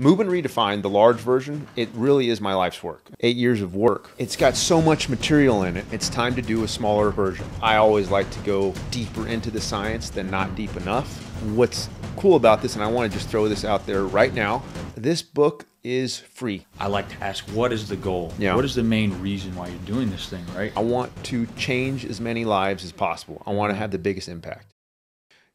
Move and Redefined, the large version, it really is my life's work. 8 years of work. It's got so much material in it. It's time to do a smaller version. I always like to go deeper into the science than not deep enough. What's cool about this, and I want to just throw this out there right now, this book is free. I like to ask, what is the goal? Yeah. What is the main reason why you're doing this thing, right? I want to change as many lives as possible. I want to have the biggest impact.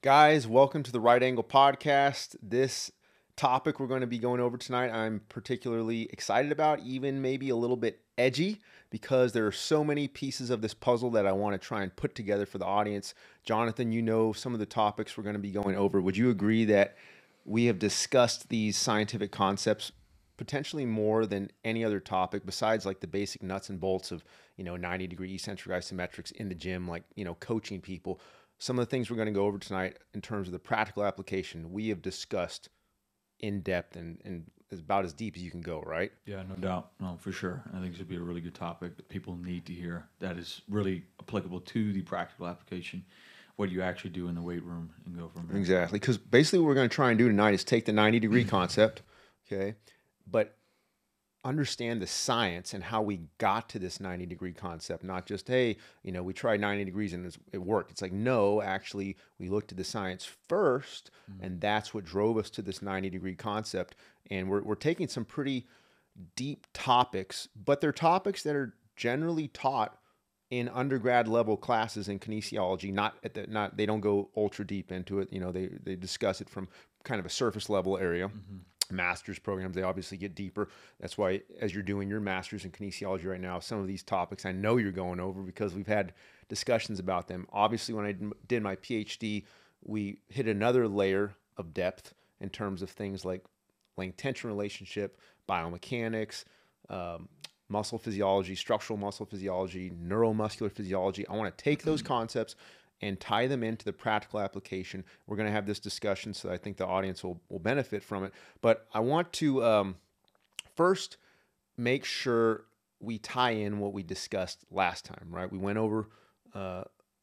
Guys, welcome to the Right Angle Podcast. This topic we're going to be going over tonight, I'm particularly excited about, even maybe a little bit edgy, because there are so many pieces of this puzzle that I want to try and put together for the audience. Jonathan, you know some of the topics we're going to be going over. Would you agree that we have discussed these scientific concepts potentially more than any other topic besides like the basic nuts and bolts of, 90-degree eccentric isometrics in the gym, like, coaching people? Some of the things we're going to go over tonight in terms of the practical application, we have discussed in depth and about as deep as you can go, right? Yeah, no doubt. No, for sure. I think this would be a really good topic that people need to hear that is really applicable to the practical application, what you actually do in the weight room, and go from there. Exactly. Because basically what we're going to try and do tonight is take the 90-degree concept, okay, but understand the science and how we got to this 90-degree concept, not just, hey, we tried 90 degrees and it worked. It's like, no, actually, we looked at the science first, and that's what drove us to this 90-degree concept. And we're taking some pretty deep topics, but they're topics that are generally taught in undergrad level classes in kinesiology. They don't go ultra deep into it. They discuss it from kind of a surface level area. Master's programs, they obviously get deeper. That's why as you're doing your master's in kinesiology right now, some of these topics I know you're going over because we've had discussions about them. Obviously, when I did my PhD, we hit another layer of depth in terms of things like length-tension relationship, biomechanics, muscle physiology, structural muscle physiology, neuromuscular physiology. I want to take those concepts and tie them into the practical application. We're going to have this discussion, so I think the audience will benefit from it. But I want to first make sure we tie in what we discussed last time, right? We went over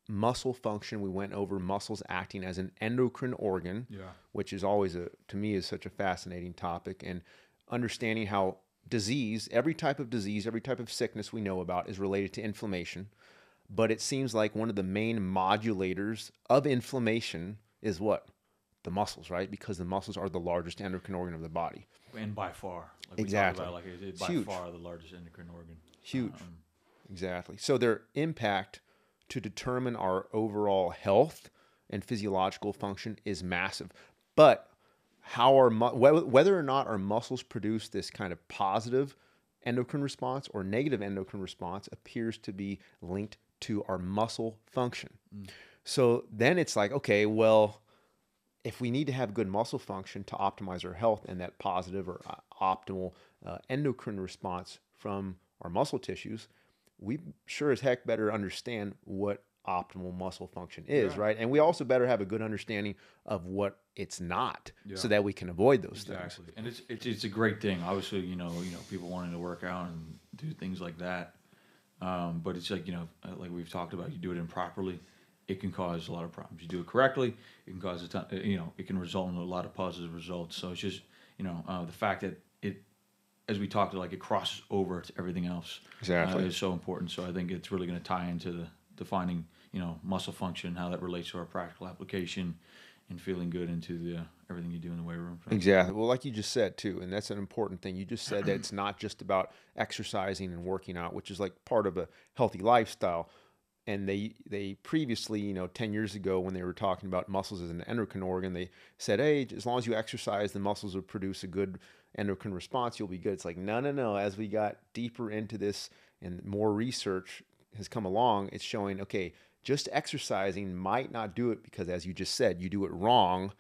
muscle function. We went over muscles acting as an endocrine organ, which is always, to me, is such a fascinating topic. And understanding how disease, every type of sickness we know about is related to inflammation. But it seems like one of the main modulators of inflammation is what? The muscles, right? Because the muscles are the largest endocrine organ of the body. And by far. Exactly. It's by huge. Far the largest endocrine organ. Huge. Exactly. So their impact to determine our overall health and physiological function is massive. But whether or not our muscles produce this kind of positive endocrine response or negative endocrine response appears to be linked to our muscle function. So then it's like, okay, well, if we need to have good muscle function to optimize our health and that positive or optimal endocrine response from our muscle tissues, we sure as heck better understand what optimal muscle function is, right? And we also better have a good understanding of what it's not, so that we can avoid those things. And it's a great thing. Obviously, people wanting to work out and do things like that. But it's like, like we've talked about, you do it improperly, it can cause a lot of problems. You do it correctly, it can cause it can result in a lot of positive results. So it's just, the fact that it, as we talked, like it crosses over to everything else. Exactly. Is so important. So I think it's really going to tie into the defining, muscle function, how that relates to our practical application, and feeling good into everything you do in the weight room. Exactly. Well, like you just said too, and that's an important thing. You just said that it's not just about exercising and working out, which is like part of a healthy lifestyle. And they previously, 10 years ago, when they were talking about muscles as an endocrine organ, they said, hey, as long as you exercise, the muscles will produce a good endocrine response. You'll be good. It's like, no. As we got deeper into this and more research has come along, it's showing, okay, just exercising might not do it because, as you just said, you do it wrong.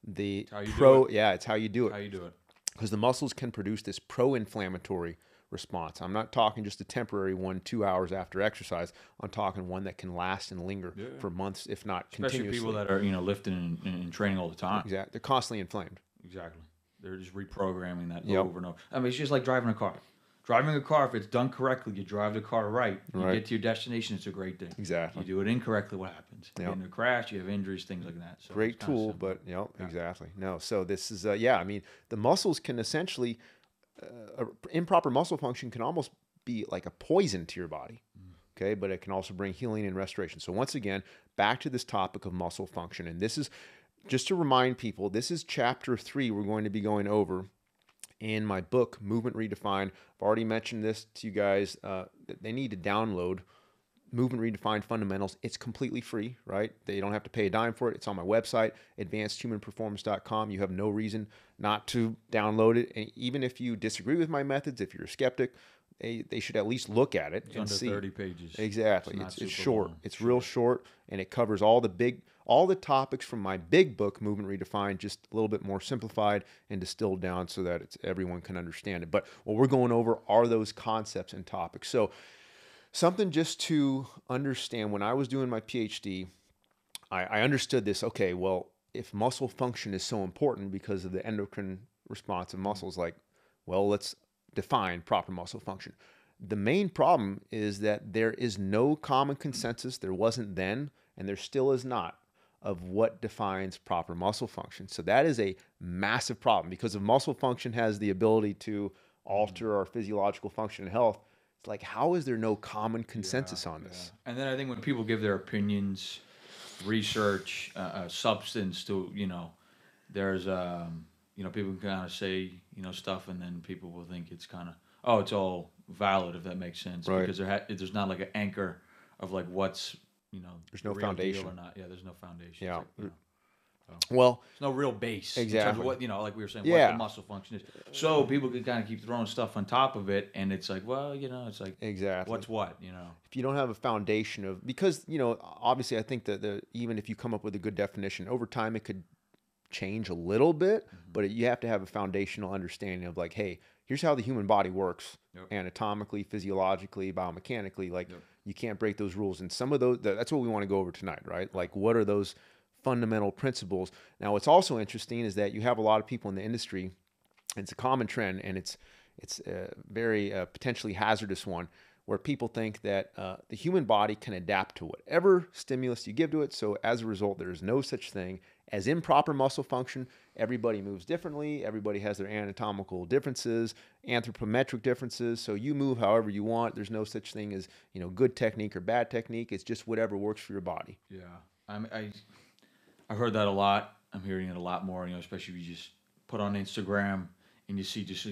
It's how you do it. Because the muscles can produce this pro-inflammatory response. I'm not talking just a temporary one 2 hours after exercise. I'm talking one that can last and linger for months, if not continuously. Especially people that are, lifting and training all the time. Exactly. They're constantly inflamed. Exactly. They're just reprogramming that over and over. I mean, it's just like driving a car. driving a car, if it's done correctly, you drive the car right. You Right. get to your destination, it's a great thing. Exactly. You do it incorrectly, what happens? You Yep. get in a crash, you have injuries, things like that. So Great it's kinda tool, simple. but Yeah. exactly. No, so this is yeah. I mean, the muscles can essentially improper muscle function can almost be like a poison to your body. Okay, but it can also bring healing and restoration. So once again, back to this topic of muscle function, and this is just to remind people. This is chapter 3. We're going to be going over in my book, Movement Redefined. I've already mentioned this to you guys. They need to download Movement Redefined Fundamentals. It's completely free, right? They don't have to pay a dime for it. It's on my website, advancedhumanperformance.com. You have no reason not to download it. And even if you disagree with my methods, if you're a skeptic, they should at least look at it It's and under see. 30 pages. Exactly. It's not It's super short. long. It's real short, and it covers all the topics from my big book, Movement Redefined, just a little bit more simplified and distilled down so that everyone can understand it. But what we're going over are those concepts and topics. So something just to understand, when I was doing my PhD, I understood this. Okay, well, if muscle function is so important because of the endocrine response of muscles, like, well, let's define proper muscle function. The main problem is that there is no common consensus. There wasn't then, and there still is not, of what defines proper muscle function. So that is a massive problem, because if muscle function has the ability to alter our physiological function and health, it's like, how is there no common consensus on this? And then I think when people give their opinions, research, substance to, there's, people can kind of say, stuff, and then people will think it's kind of, oh, it's all valid, if that makes sense. Right. Because there's not like an anchor of like what's, There's no the real foundation. deal or not. Yeah, there's no foundation. Yeah. It's like, Well, there's no real base. In terms exactly. of what, like we were saying, Yeah. what the muscle function is. So people can kind of keep throwing stuff on top of it, and it's like, well, it's like, Exactly. what's what, If you don't have a foundation of, because, obviously I think that even if you come up with a good definition, over time it could change a little bit, but you have to have a foundational understanding of like, hey, here's how the human body works, anatomically, physiologically, biomechanically. Like, you can't break those rules. And some of those, that's what we want to go over tonight, right? Like, what are those fundamental principles? Now, what's also interesting is that you have a lot of people in the industry, and it's a common trend, and it's a very potentially hazardous one, where people think that the human body can adapt to whatever stimulus you give to it. So as a result, there is no such thing as improper muscle function. Everybody moves differently. Everybody has their anatomical differences, anthropometric differences. So you move however you want. There's no such thing as, good technique or bad technique. It's just whatever works for your body. Yeah. I've heard that a lot. I'm hearing it a lot more, especially if you just put on Instagram and you see just,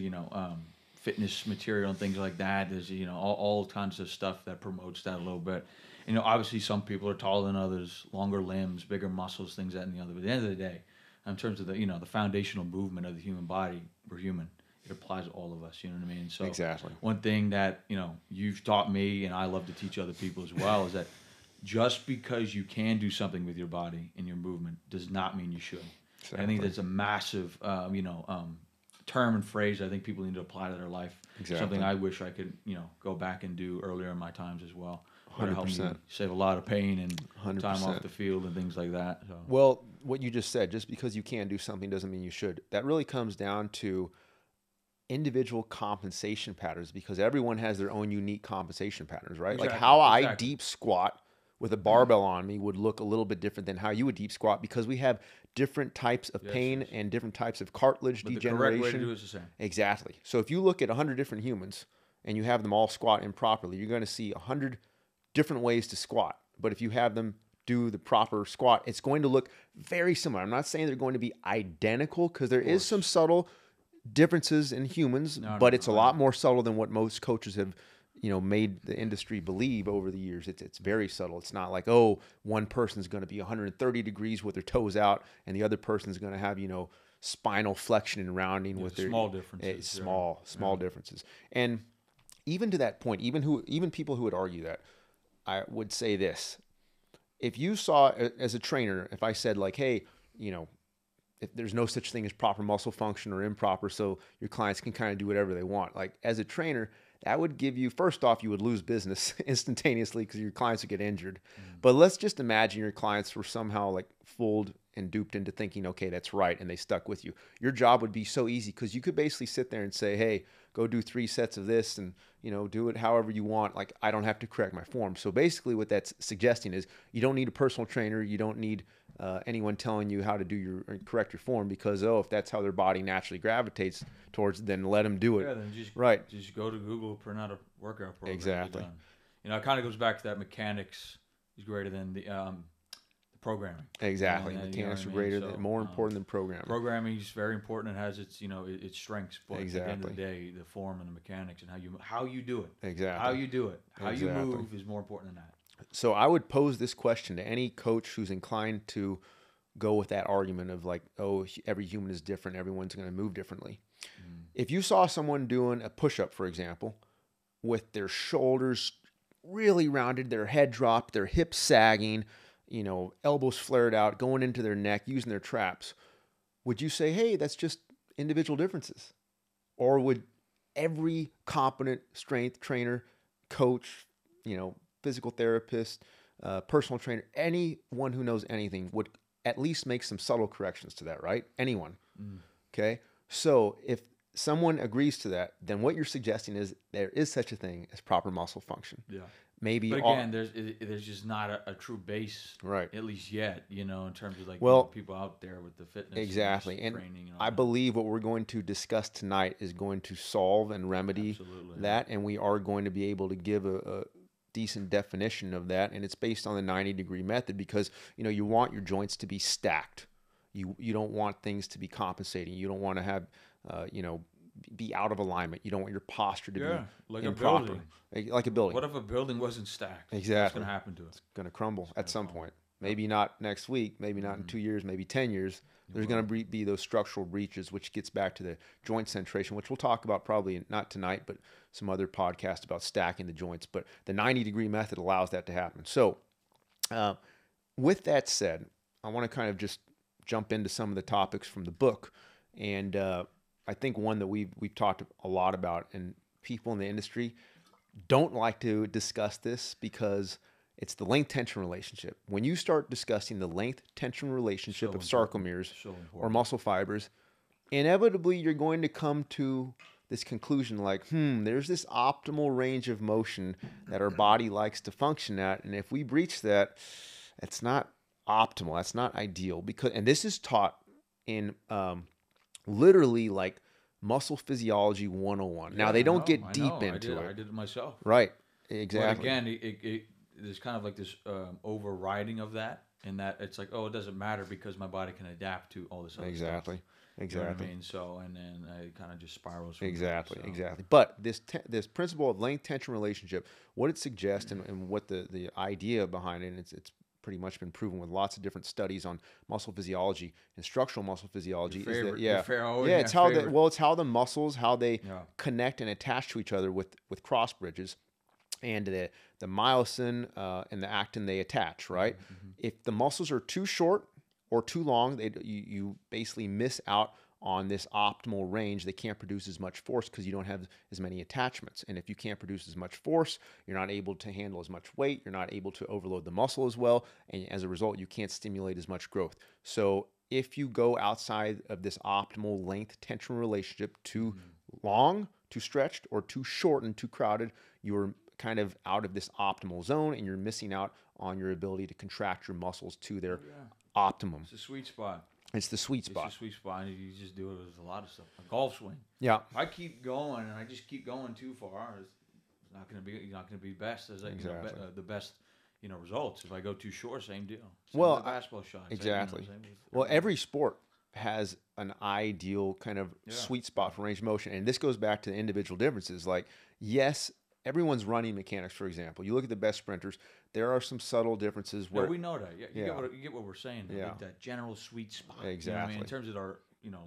fitness material and things like that. There's, all kinds of stuff that promotes that a little bit. Obviously some people are taller than others, longer limbs, bigger muscles, things that and the other. But at the end of the day, in terms of the, the foundational movement of the human body, we're human. It applies to all of us, you know what I mean? So Exactly. one thing that, you've taught me, and I love to teach other people as well, is that just because you can do something with your body and your movement does not mean you should. Exactly. I think that's a massive, term and phrase I think people need to apply to their life. Exactly. Something I wish I could, go back and do earlier in my times as well. 100%. To help me save a lot of pain and 100%. time off the field and things like that. So. Well, what you just said, just because you can do something doesn't mean you should. That really comes down to individual compensation patterns, because everyone has their own unique compensation patterns, right? Exactly. Like how I deep squat with a barbell on me would look a little bit different than how you would deep squat, because we have different types of pain and different types of cartilage degeneration. The correct way to do it is the same. Exactly. So if you look at 100 different humans and you have them all squat improperly, you're going to see 100 different ways to squat. But if you have them do the proper squat, it's going to look very similar. I'm not saying they're going to be identical, because there is some subtle differences in humans, but it's a lot more subtle than what most coaches have made the industry believe over the years. It's very subtle. It's not like, oh, one person's going to be 130 degrees with their toes out, and the other person's going to have, spinal flexion and rounding with their small differences. Small differences. And even to that point, even people who would argue that, I would say this: if you saw as a trainer, if I said like, hey, if there's no such thing as proper muscle function or improper, so your clients can kind of do whatever they want. Like, as a trainer, that would give you, first off, you would lose business instantaneously because your clients would get injured. But let's just imagine your clients were somehow like fooled and duped into thinking, okay, that's right, and they stuck with you. Your job would be so easy because you could basically sit there and say, hey, go do 3 sets of this and, do it however you want. Like, I don't have to correct my form. So basically what that's suggesting is you don't need a personal trainer. You don't need anyone telling you how to do correct your form because, if that's how their body naturally gravitates towards, then let them do it. Yeah, then just right. Just go to Google, print out a workout program. Exactly. It kind of goes back to that mechanics is greater than the programming. Exactly. Mechanics are more important than programming. Programming is very important. It has its strengths, but at the end of the day, the form and the mechanics and how you do it. Exactly. How you do it. How you move is more important than that. So I would pose this question to any coach who's inclined to go with that argument of like, every human is different. Everyone's going to move differently. If you saw someone doing a push-up, for example, with their shoulders really rounded, their head dropped, their hips sagging, elbows flared out, going into their neck, using their traps, would you say, hey, that's just individual differences? Or would every competent strength trainer, coach, physical therapist, personal trainer, anyone who knows anything would at least make some subtle corrections to that, right? Anyone. Okay? So if someone agrees to that, then what you're suggesting is there is such a thing as proper muscle function. Yeah. Maybe. But again, there's just not a true base, right? At least yet, in terms of like people out there with the fitness. Exactly. And training. And I believe what we're going to discuss tonight is going to solve and remedy that, and we are going to be able to give a decent definition of that, and it's based on the 90-degree method because you want your joints to be stacked. You don't want things to be compensating. You don't want to have be out of alignment. You don't want your posture to be like improper. A building. Like a building. What if a building wasn't stacked? Exactly. What's going to happen to it? It's going to crumble at some point. Maybe not next week, maybe not in 2 years, maybe 10 years. There's going to be those structural breaches, which gets back to the joint centration, which we'll talk about probably not tonight, but some other podcast about stacking the joints. But the 90-degree method allows that to happen. So with that said, I want to kind of just jump into some of the topics from the book. And I think one that we've talked a lot about, and people in the industry don't like to discuss this because it's the length-tension relationship. When you start discussing the length-tension relationship of sarcomeres or muscle fibers, inevitably you're going to come to this conclusion like, there's this optimal range of motion that our body likes to function at, and if we breach that, it's not optimal. That's not ideal. And this is taught in literally like muscle physiology 101. Now, they don't get deep into it. I did it myself. Right. Exactly. But again, there's kind of like this overriding of that, and that it's like, it doesn't matter because my body can adapt to all this other stuff. Exactly. You know what I mean? So, and then it kind of just spirals from Exactly. there, so. Exactly. But this principle of length-tension relationship, what it suggests and what the idea behind it, it's pretty much been proven with lots of different studies on muscle physiology and structural muscle physiology. It's how the muscles, how they connect and attach to each other with cross bridges, and the myosin and the actin they attach. Right. Mm-hmm. If the muscles are too short or too long, you basically miss out on this optimal range. They can't produce as much force because you don't have as many attachments. And if you can't produce as much force, you're not able to handle as much weight. You're not able to overload the muscle as well. And as a result, you can't stimulate as much growth. So if you go outside of this optimal length-tension relationship, too long, too stretched, or too short and too crowded, you're kind of out of this optimal zone and you're missing out on your ability to contract your muscles to their optimum. It's a sweet spot. It's the sweet spot. It's a sweet spot, and you just do it with a lot of stuff. A golf swing. Yeah. If I keep going and I just keep going too far, it's not going to be best as the best results. If I go too short, same deal. Same with a basketball shot. Exactly. Every sport has an ideal kind of sweet spot for range of motion, and this goes back to the individual differences. Like, yes, everyone's running mechanics, for example. You look at the best sprinters, there are some subtle differences where we know that. You get what we're saying. Like that general sweet spot. Exactly. In terms of our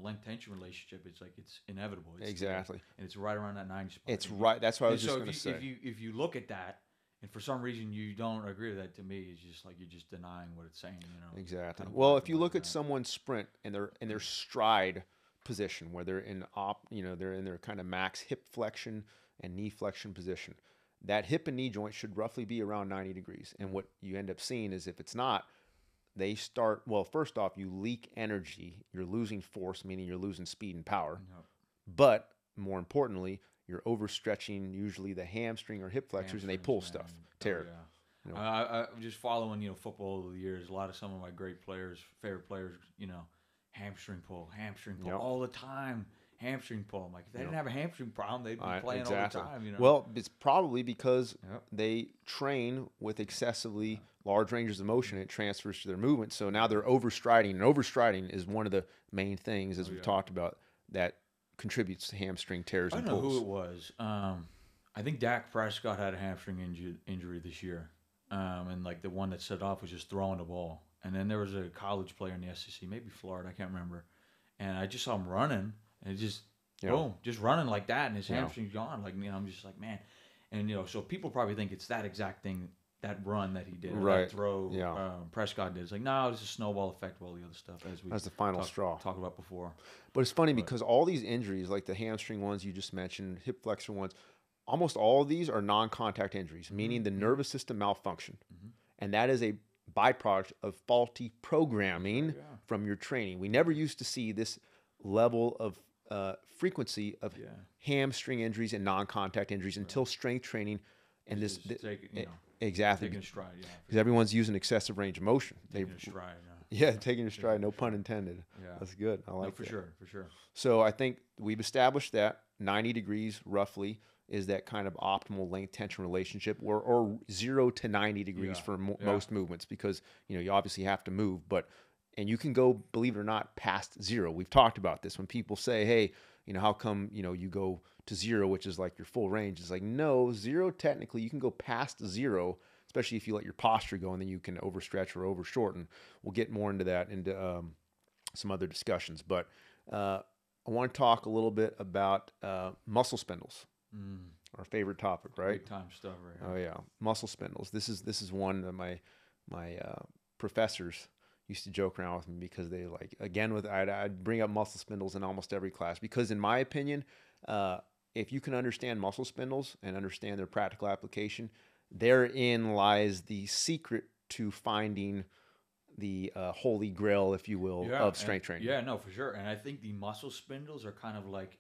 length tension relationship, it's like it's inevitable. Exactly. And it's right around that 90 spot. It's right. That's what I was just going to say. If you look at that, and for some reason you don't agree with that, to me, it's just like you're just denying what it's saying. Exactly. Well, if you look at someone's sprint and they're in their stride position, where they're in they're in their kind of max hip flexion and knee flexion position. That hip and knee joint should roughly be around 90 degrees. And what you end up seeing is if it's not, they start, well, first off, you leak energy. You're losing force, meaning you're losing speed and power. Yep. But more importantly, you're overstretching usually the hamstring or hip flexors, and they pull stuff, tear it. Yeah. You know? I'm just following, football over the years. A lot of some of my great players, favorite players, hamstring pull Yep. all the time. Hamstring pull. I'm like, if they didn't have a hamstring problem, they'd be playing exactly. all the time. Well, it's probably because Yep. they train with excessively large ranges of motion. It transfers to their movement. So now they're overstriding. And overstriding is one of the main things, as we've talked about, that contributes to hamstring tears and pulls. I don't know who it was. I think Dak Prescott had a hamstring injury this year. And like the one that set off was just throwing the ball. And then there was a college player in the SEC, maybe Florida, I can't remember. And I just saw him running, and it just boom, just running like that, and his hamstring's gone. Like I'm just like, man. And so people probably think it's that exact thing, that run that he did, or that throw Prescott did. It's like, no, it's a snowball effect of all the other stuff That's the final straw. Talked about before. But it's funny because all these injuries, like the hamstring ones you just mentioned, hip flexor ones, almost all of these are non-contact injuries, meaning the nervous system malfunction. And that is a byproduct of faulty programming from your training. We never used to see this level of frequency of hamstring injuries and non-contact injuries until strength training and exactly taking a stride, because everyone's using excessive range of motion. Taking a stride, taking a stride, no pun intended. That's good. I like that. For sure. So I think we've established that 90 degrees roughly is that kind of optimal length tension relationship, or 0 to 90 degrees for most movements, because you obviously have to move, and you can go, believe it or not, past 0. We've talked about this. When people say, hey, how come you go to 0, which is like your full range? It's like, no, 0 technically you can go past 0, especially if you let your posture go, and then you can overstretch or overshorten. We'll get more into that into some other discussions, but I want to talk a little bit about muscle spindles. Our favorite topic, right? Big time stuff, right? Oh yeah, muscle spindles. This is one that my professors used to joke around with me, because they I'd bring up muscle spindles in almost every class, because in my opinion, if you can understand muscle spindles and understand their practical application, therein lies the secret to finding the holy grail, if you will, of strength training. Yeah, no, for sure. And I think the muscle spindles are kind of like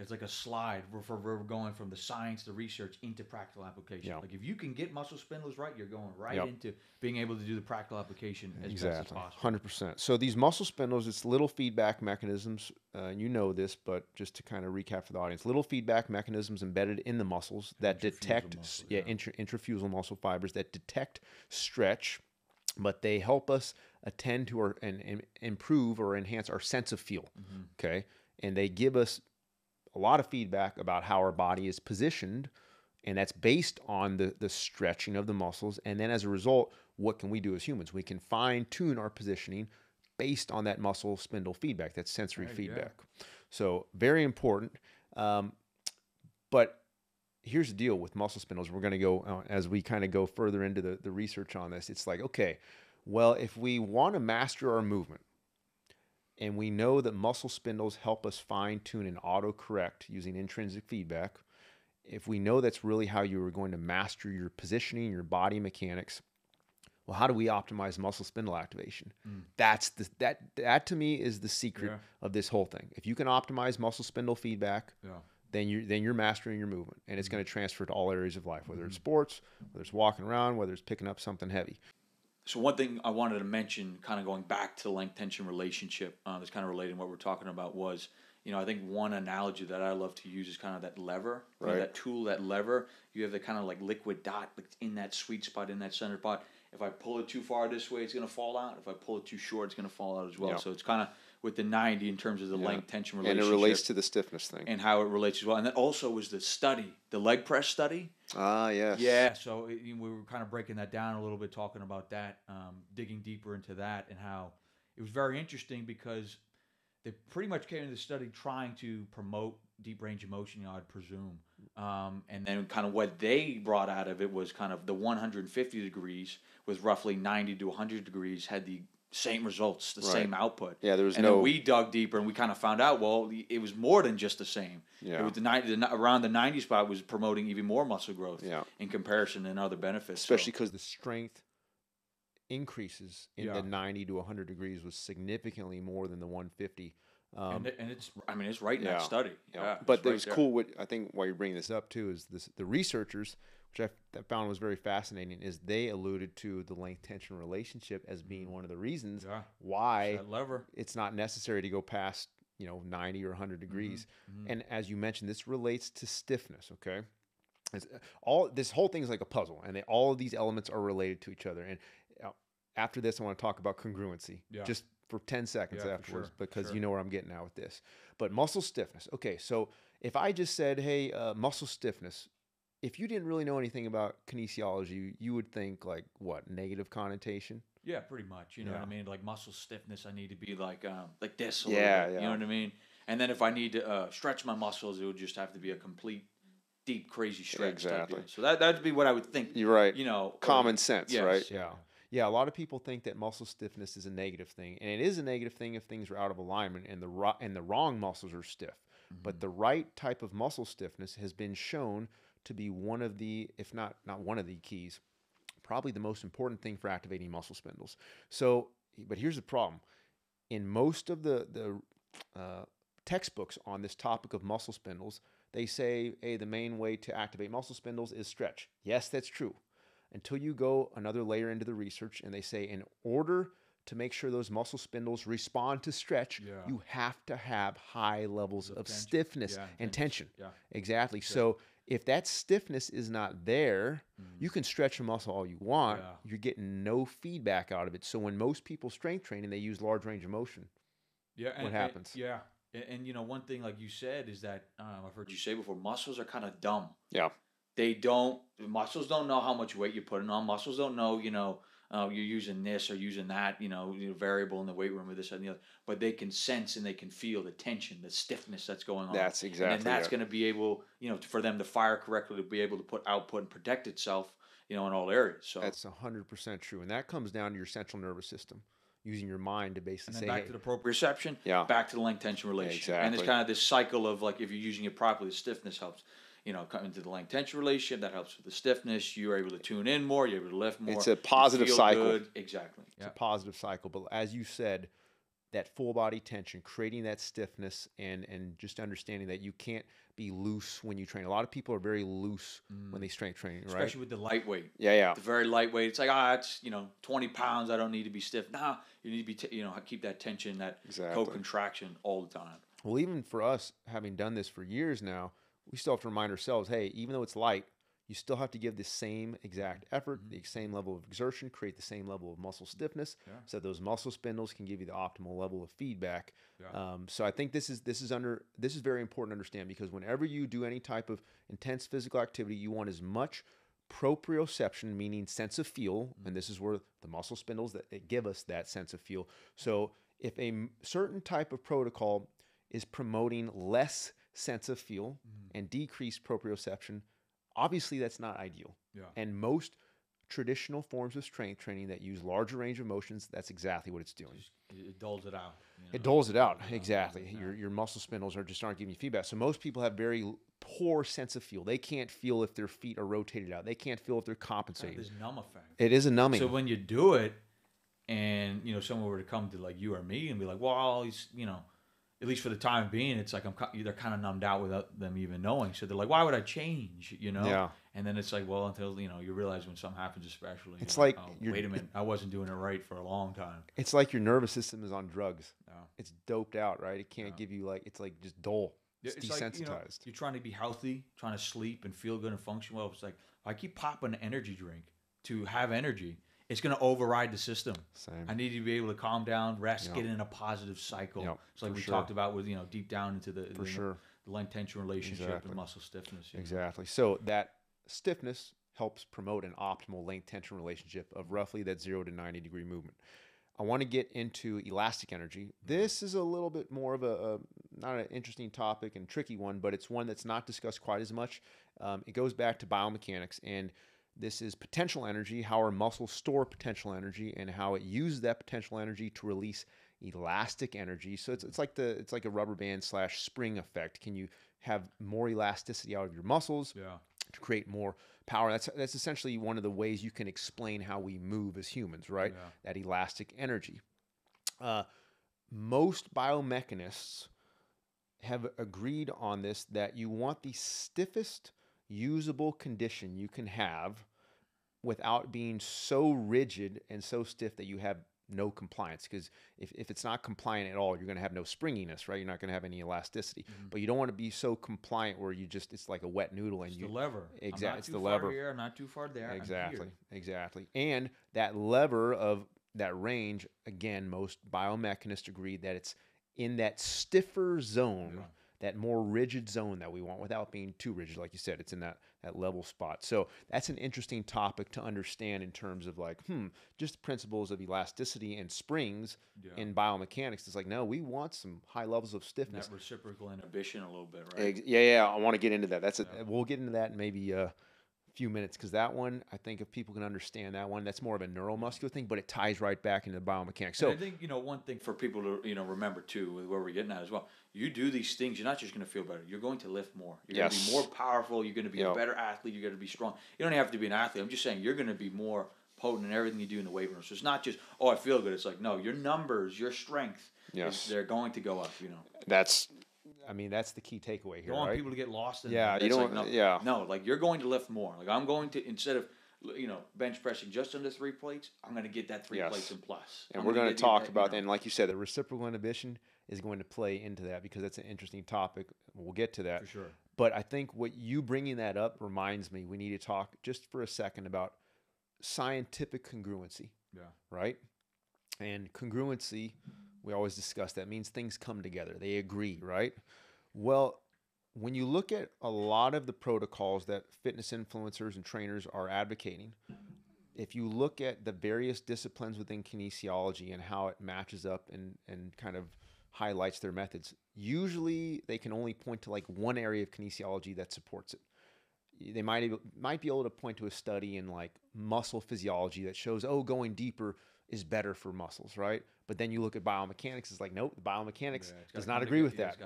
it's like a slide. We're going from the science, the research, into practical application. Like if you can get muscle spindles right, you're going right into being able to do the practical application as best as possible. 100%. So these muscle spindles, it's little feedback mechanisms. You know this, but just to kind of recap for the audience, little feedback mechanisms embedded in the muscles that detect intrafusal muscle fibers that detect stretch, but they help us attend to and improve or enhance our sense of feel. Okay, and they give us a lot of feedback about how our body is positioned, and that's based on the stretching of the muscles. And then as a result, what can we do as humans? We can fine tune our positioning based on that muscle spindle feedback, that sensory feedback. So very important. But here's the deal with muscle spindles. We're going to go, as we kind of go further into the research on this, it's like, okay, well, if we want to master our movement, and we know that muscle spindles help us fine-tune and auto-correct using intrinsic feedback, if we know that's really how you are going to master your positioning, your body mechanics, well, how do we optimize muscle spindle activation? That to me is the secret of this whole thing. If you can optimize muscle spindle feedback, then you're mastering your movement, and it's going to transfer to all areas of life, whether it's sports, whether it's walking around, whether it's picking up something heavy. So one thing I wanted to mention, kind of going back to the length-tension relationship, that's kind of related to what we're talking about, was, I think one analogy that I love to use is kind of that lever, that tool, that lever. You have the kind of like liquid dot in that sweet spot, in that center spot. If I pull it too far this way, it's going to fall out. If I pull it too short, it's going to fall out as well. So it's kind of with the 90 in terms of the length-tension relationship. And it relates to the stiffness thing. And how it relates as well. And then also was the study, the leg press study. Ah, yes. Yeah, so we were kind of breaking that down a little bit, talking about that, digging deeper into that, and how it was very interesting because they pretty much came into the study trying to promote deep range of motion, I'd presume. And then kind of what they brought out of it was kind of the 150 degrees with roughly 90 to 100 degrees had the same results, the same output. Yeah, there was and then we dug deeper and we kind of found out, well, it was more than just the same. Yeah. It was around the 90 spot was promoting even more muscle growth Yeah. in comparison and other benefits. Especially because the strength increases in the 90 to 100 degrees was significantly more than the 150. And it's, I mean, it's right in that study. Yeah. But it was cool. What I think why you're bringing this up too is the researchers, which I found was very fascinating, is they alluded to the length tension relationship as being one of the reasons why it's not necessary to go past 90 or 100 degrees. And as you mentioned, this relates to stiffness. Okay, this whole thing is like a puzzle, and all of these elements are related to each other. And after this, I want to talk about congruency. Just for 10 seconds afterwards, because you know where I'm getting at with this. But muscle stiffness. Okay, so if I just said, hey, muscle stiffness, if you didn't really know anything about kinesiology, you would think like what, negative connotation? Yeah, pretty much. You know what I mean? Like muscle stiffness, I need to be like this a little bit. You know what I mean? And then if I need to stretch my muscles, it would just have to be a complete, deep, crazy stretch. Exactly. So that'd be what I would think. You're right. Common sense, right? Yeah. Yeah, a lot of people think that muscle stiffness is a negative thing, and it is a negative thing if things are out of alignment and the wrong muscles are stiff. But the right type of muscle stiffness has been shown to be one of the, if not one of the keys, probably the most important thing for activating muscle spindles. So, but here's the problem: in most of the textbooks on this topic of muscle spindles, they say, hey, the main way to activate muscle spindles is stretch. Yes, that's true. Until you go another layer into the research and they say in order to make sure those muscle spindles respond to stretch, you have to have high levels of stiffness and tension. Exactly. So if that stiffness is not there, you can stretch a muscle all you want. You're getting no feedback out of it. So when most people strength train and they use large range of motion, what happens? And one thing like you said is that I've heard you say before, muscles are kind of dumb. Muscles don't know how much weight you're putting on. Muscles don't know, you're using this or using that, variable in the weight room or this and the other. But they can sense and they can feel the tension, the stiffness that's going on. That's exactly. And then that's going to be able, for them to fire correctly, to be able to put output and protect itself, in all areas. So that's 100% true. And that comes down to your central nervous system, using your mind to basically say, back to the proprioception, back to the length tension relationship. Exactly. And it's kind of this cycle of like, if you're using it properly, the stiffness helps. Come into the length tension relationship, that helps with the stiffness. You're able to tune in more. You're able to lift more. It's a positive cycle. Good. Exactly. It's a positive cycle. But as you said, that full body tension, creating that stiffness, and just understanding that you can't be loose when you train. A lot of people are very loose when they strength train, right? Especially with the lightweight. The very lightweight. It's like, it's 20 pounds. I don't need to be stiff. Nah, you need to be keep that tension, that co-contraction all the time. Well, even for us, having done this for years now, we still have to remind ourselves, hey, even though it's light, you still have to give the same exact effort, the same level of exertion, create the same level of muscle stiffness, so those muscle spindles can give you the optimal level of feedback. So I think this is very important to understand, because whenever you do any type of intense physical activity, you want as much proprioception, meaning sense of feel, and this is where the muscle spindles that give us that sense of feel. So if a certain type of protocol is promoting less sense of feel and decreased proprioception, obviously that's not ideal. And most traditional forms of strength training that use larger range of motions, that's exactly what it's doing. It doles it out. It doles it out, exactly. Your muscle spindles aren't giving you feedback. So most people have very poor sense of feel. They can't feel if their feet are rotated out. They can't feel if they're compensating. This numb effect. It is a numbing. So when you do it, and someone were to come to like you or me and be like, well, he's at least for the time being, it's like they're kind of numbed out without them even knowing. So they're like, why would I change? And then it's like, well, until you realize when something happens, especially. It's like, wait a minute, I wasn't doing it right for a long time. It's like your nervous system is on drugs. It's doped out, right? It can't give you it's like just dull. It's desensitized. Like, you're trying to be healthy, trying to sleep and feel good and function well. It's like, if I keep popping an energy drink to have energy, it's going to override the system. Same. I need to be able to calm down, rest, get in a positive cycle. It's like we talked about with, deep down into the length tension relationship and muscle stiffness. Exactly. So that stiffness helps promote an optimal length tension relationship of roughly that 0 to 90 degree movement. I want to get into elastic energy. This is a little bit more of a not an interesting topic and tricky one, but it's one that's not discussed quite as much. It goes back to biomechanics, and This is potential energy, how our muscles store potential energy and how it uses that potential energy to release elastic energy. So it's like a rubber band / spring effect. Can you have more elasticity out of your muscles? Yeah. To create more power. That's essentially one of the ways you can explain how we move as humans, right? Yeah. That elastic energy. Most biomechanists have agreed on this, that you want the stiffest usable condition you can have without being so rigid and so stiff that you have no compliance. Because if it's not compliant at all, you're going to have no springiness, right? You're not going to have any elasticity. But you don't want to be so compliant where it's like a wet noodle and It's the lever. Exactly. It's the lever. lever. Here, I'm not too far there. Exactly. Exactly. And that lever of that range, again, most biomechanists agree that it's in that stiffer zone, that more rigid zone that we want without being too rigid. Like you said, it's in that level spot. So that's an interesting topic to understand in terms of like, just principles of elasticity and springs in biomechanics. It's like, no, we want some high levels of stiffness. That reciprocal inhibition a little bit, right? Yeah. I want to get into that. We'll get into that in maybe a few minutes, because that one, I think if people can understand that one, that's more of a neuromuscular thing, but it ties right back into the biomechanics. So and I think, one thing for people to, remember too, where we're getting at as well, you do these things, you're not just going to feel better. You're going to lift more. You're going to be more powerful. You're going to be a better athlete. You're going to be strong. You don't have to be an athlete. I'm just saying you're going to be more potent in everything you do in the weight room. So it's not just, I feel good. It's like, no, your numbers, your strength, they're going to go up, That's the key takeaway here. You don't want people to get lost in that. You don't. No, like you're going to lift more. Like I'm going to, instead of bench pressing just under 3 plates, I'm going to get that 3 plates and plus. And we're going to talk about that. And like you said, the reciprocal inhibition is going to play into that, because that's an interesting topic. We'll get to that. For sure. But I think what you bringing that up reminds me, we need to talk just for a second about scientific congruency. Yeah. Right? And congruency, we always discuss that, means things come together. They agree, right? Well, when you look at a lot of the protocols that fitness influencers and trainers are advocating, if you look at the various disciplines within kinesiology and how it matches up and kind of highlights their methods, usually they can only point to like one area of kinesiology that supports it. They might be able to point to a study in like muscle physiology that shows, going deeper is better for muscles, right? But then you look at biomechanics, it's like, nope, the biomechanics does not agree with that.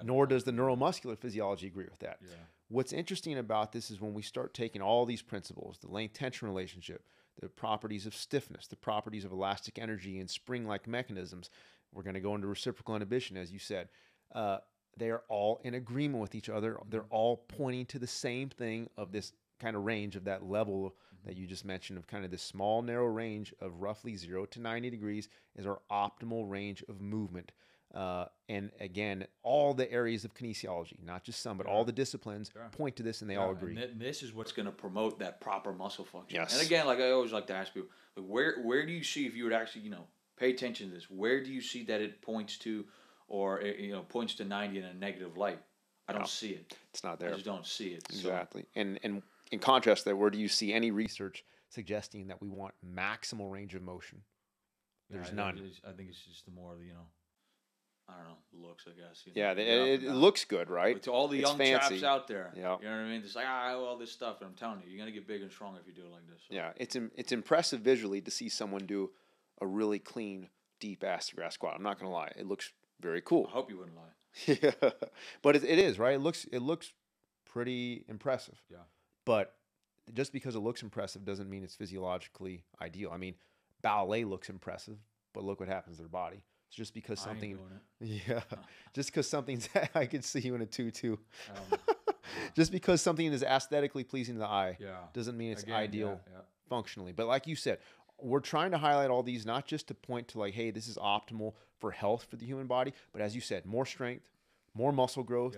Nor does the neuromuscular physiology agree with that. Yeah. What's interesting about this is when we start taking all these principles, the length-tension relationship, the properties of stiffness, the properties of elastic energy and spring-like mechanisms, we're going to go into reciprocal inhibition, as you said. They are all in agreement with each other. They're all pointing to the same thing of this kind of range of that level that you just mentioned, of kind of this small, narrow range of roughly 0 to 90 degrees is our optimal range of movement. And again, all the areas of kinesiology, not just some, but all the disciplines point to this, and they all agree. And this is what's going to promote that proper muscle function. Yes. And again, like I always like to ask people, like where do you see, if you would actually, pay attention to this, where do you see that it points to, or points to 90 in a negative light? I don't see it. It's not there. I just don't see it. Exactly. And in contrast to that, where do you see any research suggesting that we want maximal range of motion? There's none. I think it's just the more, I don't know, looks, I guess. It looks good, right? But to all the young chaps out there, you know what I mean? It's like, all this stuff, and I'm telling you, you're going to get big and strong if you do it like this. So. Yeah, it's impressive visually to see someone do a really clean, deep ass to grass squat. I'm not going to lie. It looks very cool. I hope you wouldn't lie. Yeah, but it is, right? It looks pretty impressive. Yeah. But just because it looks impressive doesn't mean it's physiologically ideal. I mean, ballet looks impressive, but look what happens to their body. It's just because something, just because something's, I could see you in a tutu. Just because something is aesthetically pleasing to the eye doesn't mean it's ideal functionally. But like you said, we're trying to highlight all these, not just to point to like, hey, this is optimal for health for the human body, but as you said, more strength, more muscle growth.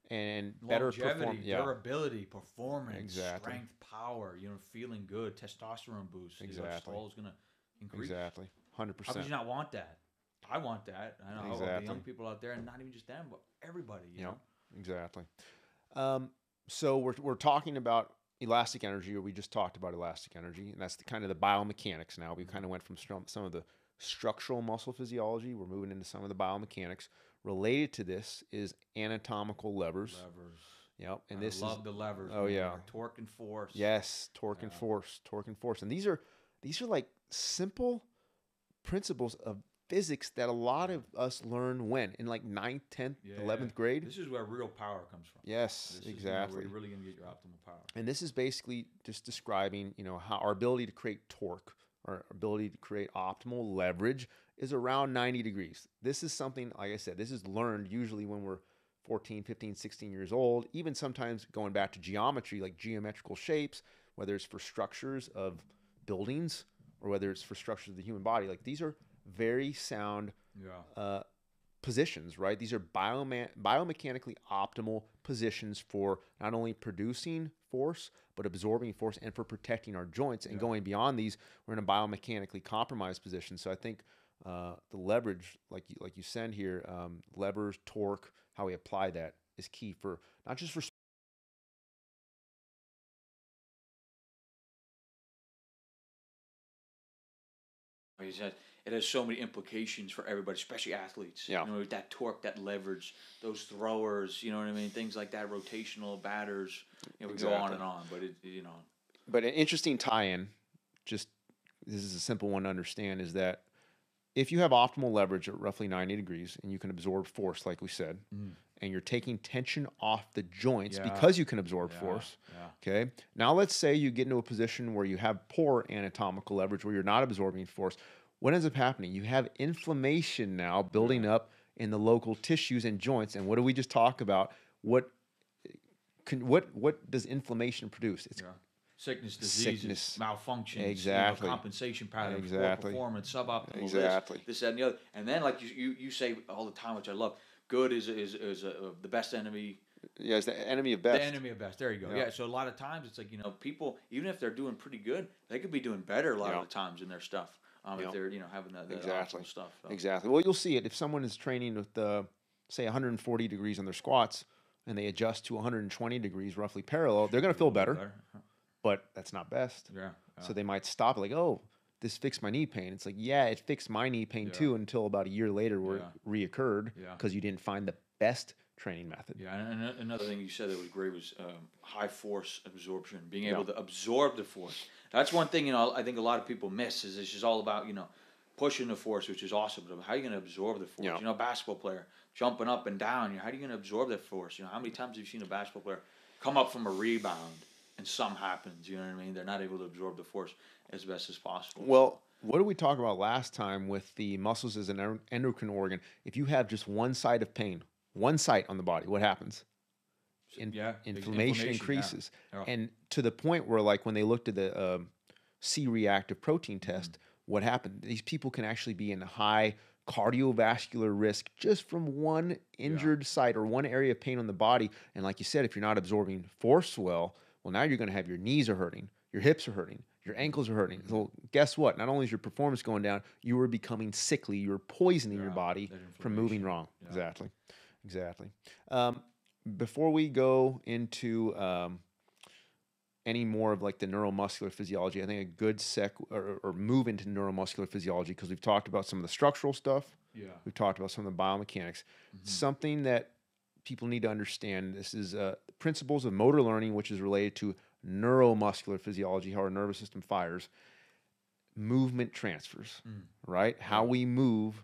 And better durability, performance, strength, power, feeling good, testosterone boost. Exactly. All is going to increase. Exactly. 100%. How could you not want that? I want that. I know the young people out there, and not even just them, but everybody, you know? Exactly. So we're talking about elastic energy, or we just talked about elastic energy, and that's kind of the biomechanics now. We kind of went from some of the structural muscle physiology. We're moving into some of the biomechanics. Related to this is anatomical levers. Yep. And I this love the levers. oh man. yeah. Torque and force. Yes, torque and force, torque and force. And these are like simple principles of physics that a lot of us learn when in like ninth, 10th, Yeah. 11th grade. This is where real power comes from. Yes, This exactly. is where you're really going to get your optimal power. And this is basically just describing, how our ability to create torque, our ability to create optimal leverage is around 90 degrees. This is something, like I said, this is learned usually when we're 14, 15, 16 years old, even sometimes going back to geometry, like geometrical shapes, whether it's for structures of buildings or whether it's for structures of the human body. Like these are very sound positions, right? These are biomechanically optimal positions for not only producing force, but absorbing force and for protecting our joints. And going beyond these, we're in a biomechanically compromised position. So I think the leverage, like you send here, levers, torque, how we apply that is key for not just for It has so many implications for everybody, especially athletes. Yeah. That torque, that leverage, those throwers, you know what I mean? Things like that, rotational batters. We go on and on, but But an interesting tie-in, just this is a simple one to understand, is that if you have optimal leverage at roughly 90 degrees and you can absorb force, like we said, and you're taking tension off the joints because you can absorb force, okay? Now let's say you get into a position where you have poor anatomical leverage, where you're not absorbing force. What ends up happening? You have inflammation now building up in the local tissues and joints. And what do we just talk about? What does inflammation produce? It's sickness, diseases, malfunctions, exactly, compensation patterns, exactly, poor performance, suboptimal, exactly, this, that, and the other. And then, like you say all the time, which I love, good is the best enemy. Yeah, it's the enemy of best. The enemy of best. There you go. Yeah. So a lot of times it's like people, even if they're doing pretty good, they could be doing better a lot of the times in their stuff. If they're having that optimal stuff. So. Exactly. Well, you'll see it if someone is training with say 140 degrees on their squats and they adjust to 120 degrees roughly parallel, they're going to feel better. But that's not best. Yeah. So they might stop like, oh, this fixed my knee pain. It's like, yeah, it fixed my knee pain too until about a year later where it reoccurred because you didn't find the best training method. Yeah, and another thing you said that was great was high force absorption, being able to absorb the force. That's one thing, I think a lot of people miss is it's just all about, pushing the force, which is awesome, but how are you going to absorb the force? A basketball player jumping up and down, how are you going to absorb that force? How many times have you seen a basketball player come up from a rebound and something happens, you know what I mean? They're not able to absorb the force as best as possible. Well, what did we talk about last time with the muscles as an endocrine organ? If you have just one side of pain, one site on the body, what happens? Inflammation increases. Yeah. And to the point where, like, when they looked at the C-reactive protein test, what happened? These people can actually be in high cardiovascular risk just from one injured site or one area of pain on the body. And like you said, if you're not absorbing force well, now you're going to have your knees are hurting, your hips are hurting, your ankles are hurting. So guess what? Not only is your performance going down, you are becoming sickly. You're poisoning your body from moving wrong. Yeah. Exactly. Before we go into any more of like the neuromuscular physiology, I think a good or move into neuromuscular physiology, because we've talked about some of the structural stuff. Yeah. We've talked about some of the biomechanics. Something that people need to understand, this is principles of motor learning, which is related to neuromuscular physiology, how our nervous system fires. Movement transfers, right? How we move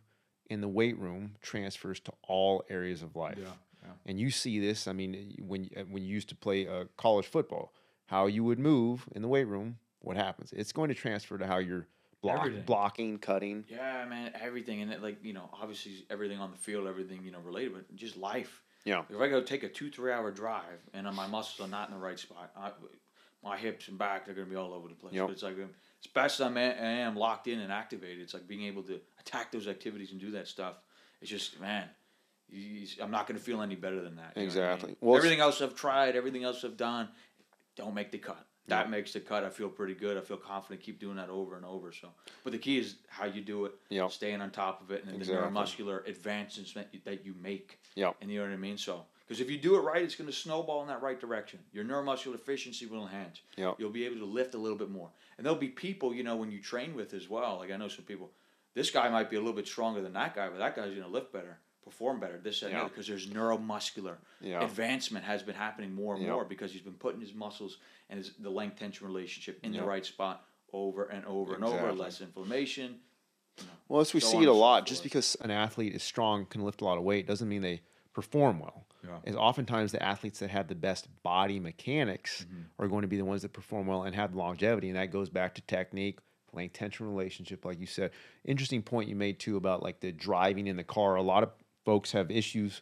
in the weight room transfers to all areas of life. Yeah. And you see this, I mean, when you used to play college football, how you would move in the weight room, what happens? It's going to transfer to how you're blocking, cutting. Yeah, man, everything. And obviously everything on the field, everything, related, but just life. Yeah. If I go take a 2-3 hour drive and my muscles are not in the right spot, my hips and back, they're going to be all over the place. Yep. But it's like, as best I am locked in and activated, it's like being able to attack those activities and do that stuff. It's just, man, I'm not going to feel any better than that. Exactly. I mean? Well, everything else I've tried, everything else I've done, don't make the cut. That Yep. makes the cut. I feel pretty good. I feel confident. Keep doing that over and over. So, but the key is how you do it. Yep. Staying on top of it, and the neuromuscular advances that you make. Yep. And you know what I mean. So, because if you do it right, it's going to snowball in that right direction. Your neuromuscular efficiency will enhance. Yep. You'll be able to lift a little bit more. And there'll be people, when you train with as well. Like I know some people, this guy might be a little bit stronger than that guy, but that guy's going to lift better. perform better, this and that, because there's neuromuscular advancement has been happening more and more because he's been putting his muscles and the length tension relationship in the right spot over and over and over, less inflammation. Well, as we see it a lot, just because an athlete is strong, can lift a lot of weight, doesn't mean they perform well. Is oftentimes the athletes that have the best body mechanics are going to be the ones that perform well and have longevity, and that goes back to technique, length tension relationship, like you said. Interesting point you made too about like the driving in the car. A lot of folks have issues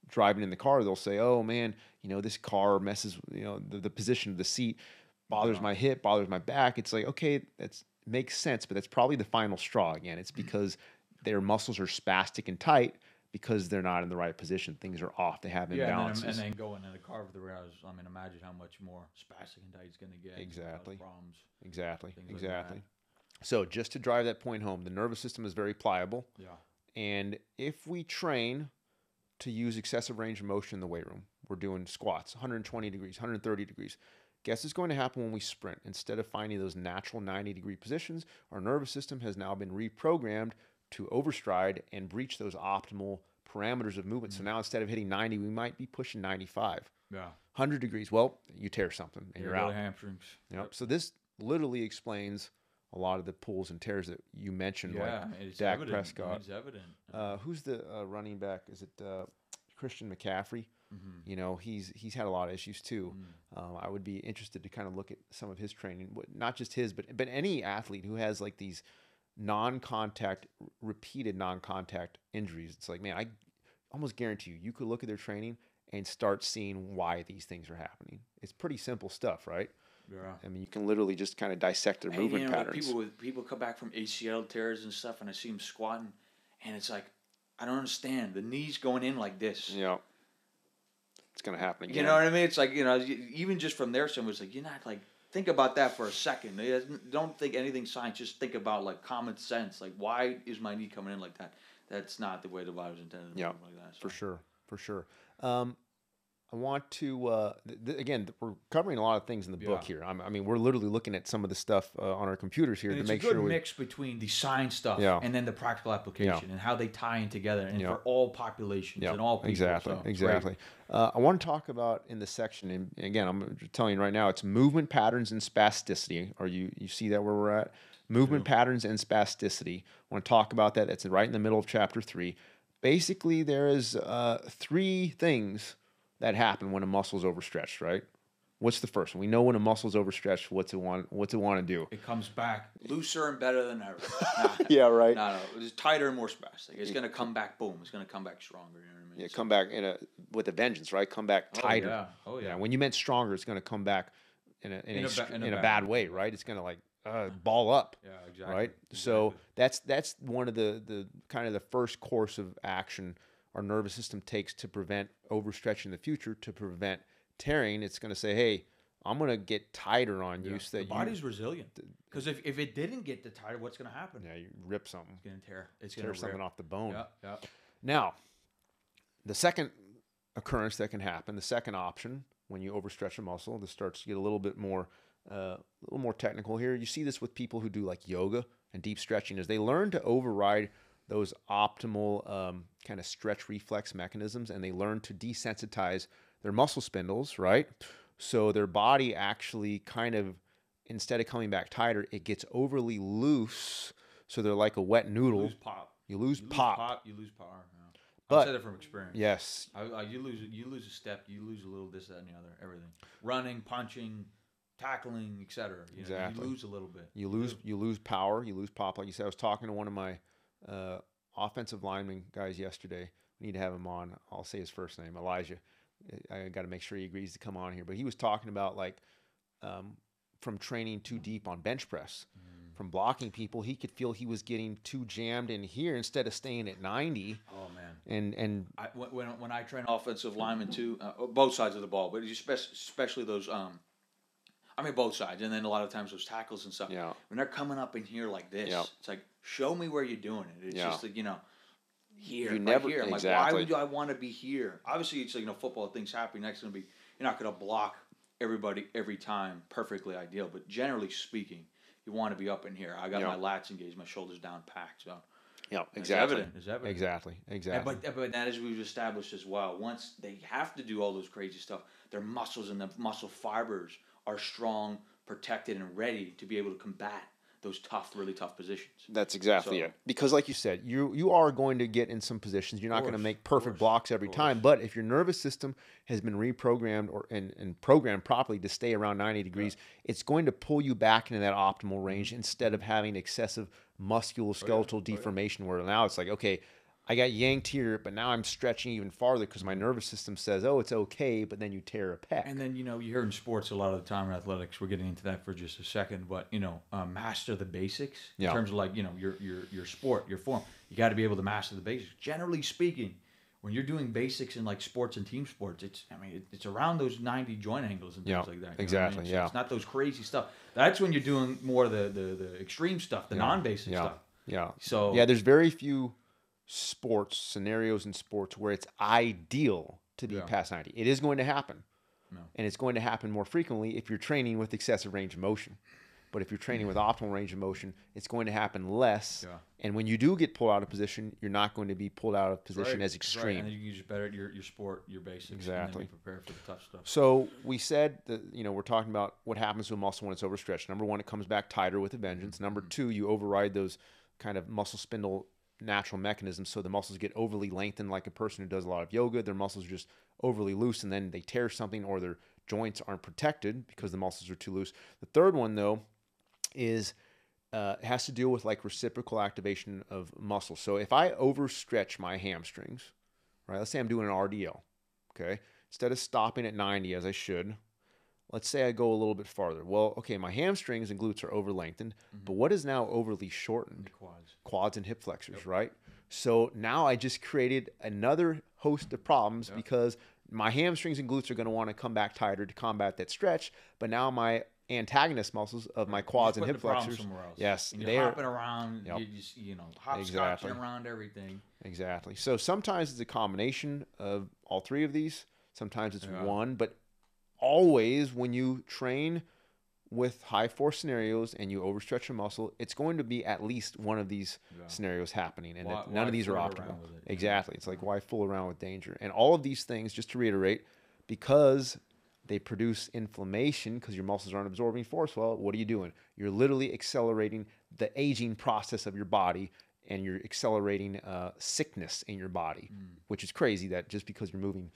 driving in the car. They'll say, "Oh man, this car messes. The position of the seat bothers my hip, bothers my back." It's like, okay, that makes sense, but that's probably the final straw. Again, it's because their muscles are spastic and tight because they're not in the right position. Things are off. They have imbalances. And then going in the car with the rails. I mean, imagine how much more spastic and tight it's going to get. Exactly. Problems. Exactly. So just to drive that point home, the nervous system is very pliable. Yeah. And if we train to use excessive range of motion in the weight room, we're doing squats, 120 degrees, 130 degrees. Guess what's going to happen when we sprint? Instead of finding those natural 90-degree positions, our nervous system has now been reprogrammed to overstride and breach those optimal parameters of movement. So now instead of hitting 90, we might be pushing 95. Yeah. 100 degrees. Well, you tear something and you're out. Hamstrings. Yep. So this literally explains a lot of the pulls and tears that you mentioned, like it's Dak evident. Prescott. It's evident. Who's the running back? Is it Christian McCaffrey? He's had a lot of issues too. I would be interested to kind of look at some of his training, not just his, but any athlete who has like these repeated non-contact injuries. It's like, man, I almost guarantee you could look at their training and start seeing why these things are happening. It's pretty simple stuff, right? Yeah. I mean, you can literally just kind of dissect their movement patterns. People come back from ACL tears and stuff, and I see them squatting, and it's like, I don't understand. The knee's going in like this. Yeah. It's going to happen again. You know what I mean? It's like, even just from there, someone's like, think about that for a second. Don't think anything science. Just think about like common sense. Like, why is my knee coming in like that? That's not the way the body was intended to move like that. So. For sure. I want to, again, we're covering a lot of things in the book here. I mean, we're literally looking at some of the stuff on our computers here to make sure it's a good mix between the science stuff and then the practical application and how they tie in together and for all populations and all people. Exactly. I want to talk about in this section, and again, I'm telling you right now, it's movement patterns and spasticity. You see that where we're at? Movement patterns and spasticity. I want to talk about that. That's right in the middle of chapter 3. Basically, there is 3 things that happen when a muscle's overstretched, right? What's the first one? We know when a muscle's overstretched, what's it want to do? It comes back looser and better than ever. Yeah, right. No, it's tighter and more spastic. It's going to come back, boom. It's going to come back stronger. You know what I mean? Yeah, come back with a vengeance, right? Come back tighter. Oh yeah. When you meant stronger, it's going to come back in a bad way, right? It's going to like ball up. Yeah, exactly. Right. Exactly. So that's one of the kind of the first course of action our nervous system takes to prevent overstretching in the future, to prevent tearing. It's going to say, hey, I'm going to get tighter on you so that the body's resilient. Because if it didn't get the tighter, what's going to happen? Yeah, you rip something. It's going to tear. It's going to tear something off the bone. Yeah. Now, the second occurrence that can happen, the second option when you overstretch a muscle, this starts to get a little bit more technical here. You see this with people who do like yoga and deep stretching, as they learn to override those optimal kind of stretch reflex mechanisms, and they learn to desensitize their muscle spindles, right? So their body actually kind of, instead of coming back tighter, it gets overly loose. So they're like a wet noodle. You lose pop. You lose power. Yeah. But I said it from experience. Yes. You lose a step. You lose a little this, that, and the other. Everything. Running, punching, tackling, etc. Exactly. You lose a little bit. You lose power. You lose pop. Like you said, I was talking to one of my offensive lineman guys yesterday. We need to have him on. I'll say his first name, Elijah. I got to make sure he agrees to come on here. But he was talking about like from training too deep on bench press, from blocking people, he could feel he was getting too jammed in here instead of staying at 90. Oh man! And when I train offensive linemen too, both sides of the ball, but especially those. I mean, both sides, and then a lot of times those tackles and stuff. Yeah. When they're coming up in here like this, it's like, show me where you're doing it. It's just like, here, here. I'm like, why would I want to be here? Obviously, it's like, football, things happen. Next going to be, you're not going to block everybody every time perfectly ideal, but generally speaking, you want to be up in here. I got my lats engaged, my shoulders down packed. So Yeah, It's exactly. evident. It's evident. Exactly. And, Exactly. but that, as we've established as well, once they have to do all those crazy stuff, their muscles and the muscle fibers are strong, protected, and ready to be able to combat those really tough positions. That's exactly it. Because, like you said, you are going to get in some positions. You're not going to make perfect blocks every time. But if your nervous system has been reprogrammed and programmed properly to stay around 90 degrees, it's going to pull you back into that optimal range instead of having excessive musculoskeletal deformation where now it's like, okay, I got yanked here, but now I'm stretching even farther because my nervous system says, oh, it's okay, but then you tear a pec. And then, you hear in sports a lot of the time in athletics, we're getting into that for just a second, but, master the basics in terms of like, your sport, your form. You got to be able to master the basics. Generally speaking, when you're doing basics in like sports and team sports, it's around those 90 joint angles and things like that. Exactly. So it's not those crazy stuff. That's when you're doing more the extreme stuff, the non-basic stuff. So there's very few scenarios in sports where it's ideal to be past 90. It is going to happen. And it's going to happen more frequently if you're training with excessive range of motion. But if you're training with optimal range of motion, it's going to happen less. And when you do get pulled out of position, you're not going to be pulled out of position as extreme. Right. And then you can use better at your sport, your basics. Exactly. And then be prepared for the tough stuff. So we said that, we're talking about what happens to a muscle when it's overstretched. Number one, it comes back tighter with a vengeance. Number two, you override those kind of muscle spindle natural mechanisms, so the muscles get overly lengthened, like a person who does a lot of yoga. Their muscles are just overly loose, and then they tear something, or their joints aren't protected because the muscles are too loose. The third one, though, is it has to deal with like reciprocal activation of muscles. So if I overstretch my hamstrings, right? Let's say I'm doing an RDL, okay? Instead of stopping at 90 as I should, let's say I go a little bit farther. Well, okay, my hamstrings and glutes are over lengthened, but what is now overly shortened? Quads and hip flexors, right? So now I just created another host of problems because my hamstrings and glutes are going to want to come back tighter to combat that stretch, but now my antagonist muscles of my quads and hip flexors, yes, they're hopping around, you're just, hopscotching around everything. Exactly. So sometimes it's a combination of all three of these. Sometimes it's one, but always when you train with high force scenarios and you overstretch a muscle, it's going to be at least one of these scenarios happening, and none of these are optimal. Exactly. It's like, why fool around with danger? And all of these things, just to reiterate, because they produce inflammation because your muscles aren't absorbing force well, what are you doing? You're literally accelerating the aging process of your body, and you're accelerating sickness in your body, which is crazy that just because you're moving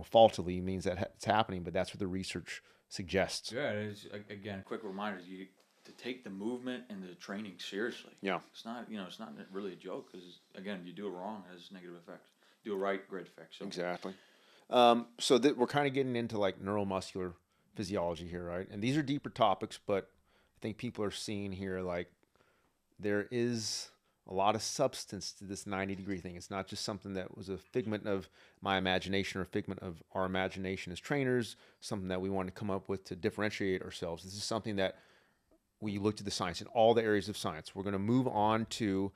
faultily means that it's happening, but that's what the research suggests. Yeah, it is. Again, quick reminder, to take the movement and the training seriously. Yeah. It's not, it's not really a joke because, again, you do it wrong, it has negative effects. Do it right, great effects. So. Exactly. So that we're kind of getting into like neuromuscular physiology here, right? And these are deeper topics, but I think people are seeing here like there is a lot of substance to this 90-degree thing. It's not just something that was a figment of my imagination or a figment of our imagination as trainers, something that we want to come up with to differentiate ourselves. This is something that we looked at the science in all the areas of science. We're going to move on to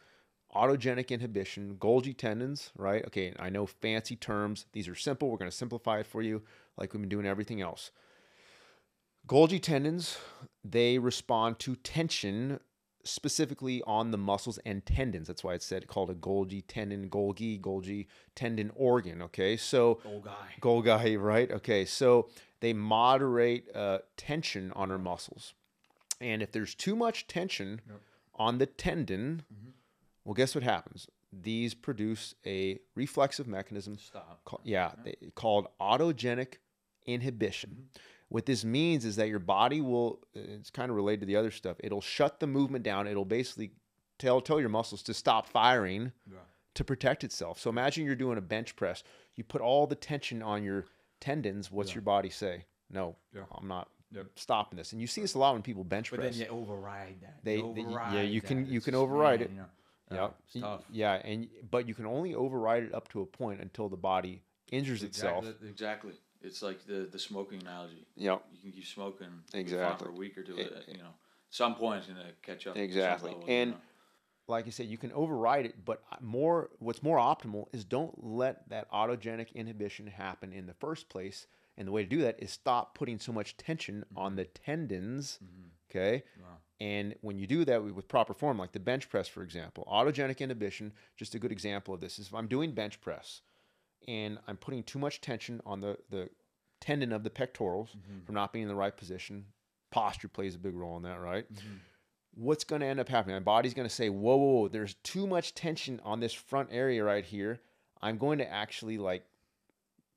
autogenic inhibition, Golgi tendons, right? Okay, I know fancy terms. These are simple. We're going to simplify it for you like we've been doing everything else. Golgi tendons, they respond to tension specifically on the muscles and tendons. That's why it's called a Golgi tendon, Golgi tendon organ, okay? So Golgi, right? Okay, so they moderate tension on our muscles. And if there's too much tension on the tendon, well, guess what happens? These produce a reflexive mechanism called autogenic inhibition. What this means is that your body will, it's kind of related to the other stuff, it'll shut the movement down. It'll basically tell your muscles to stop firing to protect itself. So imagine you're doing a bench press. You put all the tension on your tendons. What's your body say? No, I'm not stopping this. And you see this a lot when people bench press. But then you override that. You can override it. It's tough. Yeah, but you can only override it up to a point until the body injures itself. Exactly. It's like the smoking analogy. Yep. You can keep smoking exactly for a week or two. At some point it's going to catch up. Exactly. And like I said, you can override it, but what's more optimal is don't let that autogenic inhibition happen in the first place. And the way to do that is stop putting so much tension on the tendons, okay? Wow. And when you do that with proper form, like the bench press, for example, autogenic inhibition, just a good example of this is if I'm doing bench press and I'm putting too much tension on the tendon of the pectorals from not being in the right position, posture plays a big role in that, right? What's going to end up happening? My body's going to say, whoa, whoa, whoa, there's too much tension on this front area right here. I'm going to actually like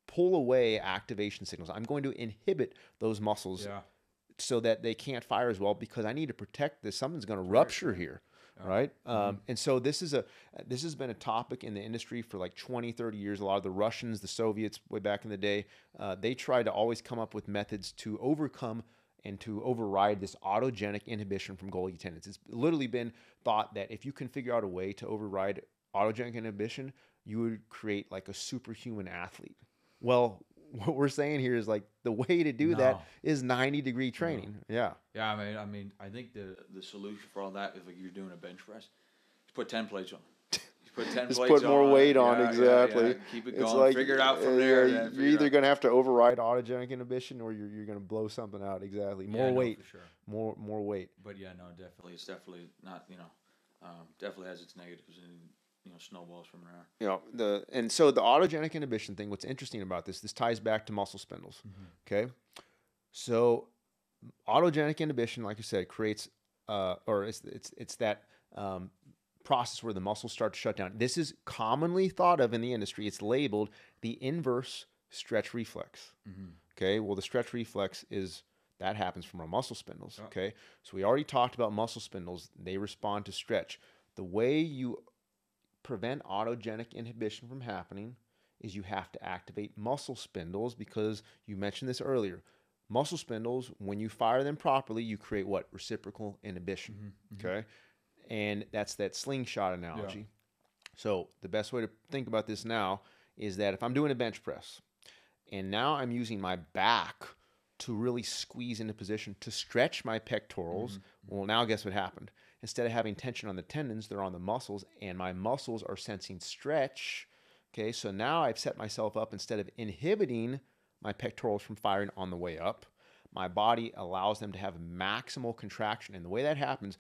pull away activation signals. I'm going to inhibit those muscles so that they can't fire as well because I need to protect this. Something's going to rupture here, right? And so this has been a topic in the industry for like 20, 30 years. A lot of the Russians, the Soviets way back in the day, they tried to always come up with methods to overcome and to override this autogenic inhibition from Golgi tendons. It's literally been thought that if you can figure out a way to override autogenic inhibition, you would create like a superhuman athlete. Well, what we're saying here is like the way to do that is 90-degree training. Yeah. Yeah, I mean, I think the solution for all that is like you're doing a bench press, just put 10 plates on. Put 10 Just plates put more weight on, exactly. Yeah. Keep it going. Like, figure it out from there. You're either going to have to override autogenic inhibition or you're going to blow something out. Exactly. More weight. For sure. More weight. But yeah, no, definitely. It's definitely not, definitely has its negatives and, snowballs from there. And so the autogenic inhibition thing, what's interesting about this ties back to muscle spindles. Okay. So autogenic inhibition, like you said, creates, or it's that, process where the muscles start to shut down. This is commonly thought of in the industry. It's labeled the inverse stretch reflex. Okay. Well, the stretch reflex that happens from our muscle spindles. Okay. So we already talked about muscle spindles. They respond to stretch. The way you prevent autogenic inhibition from happening is you have to activate muscle spindles because you mentioned this earlier. Muscle spindles, when you fire them properly, you create what? Reciprocal inhibition. Okay. And that's that slingshot analogy. Yeah. So the best way to think about this now is that if I'm doing a bench press and now I'm using my back to really squeeze into position to stretch my pectorals, well, now guess what happened? Instead of having tension on the tendons, they're on the muscles, and my muscles are sensing stretch. Okay, so now I've set myself up, instead of inhibiting my pectorals from firing on the way up, my body allows them to have maximal contraction. And the way that happens,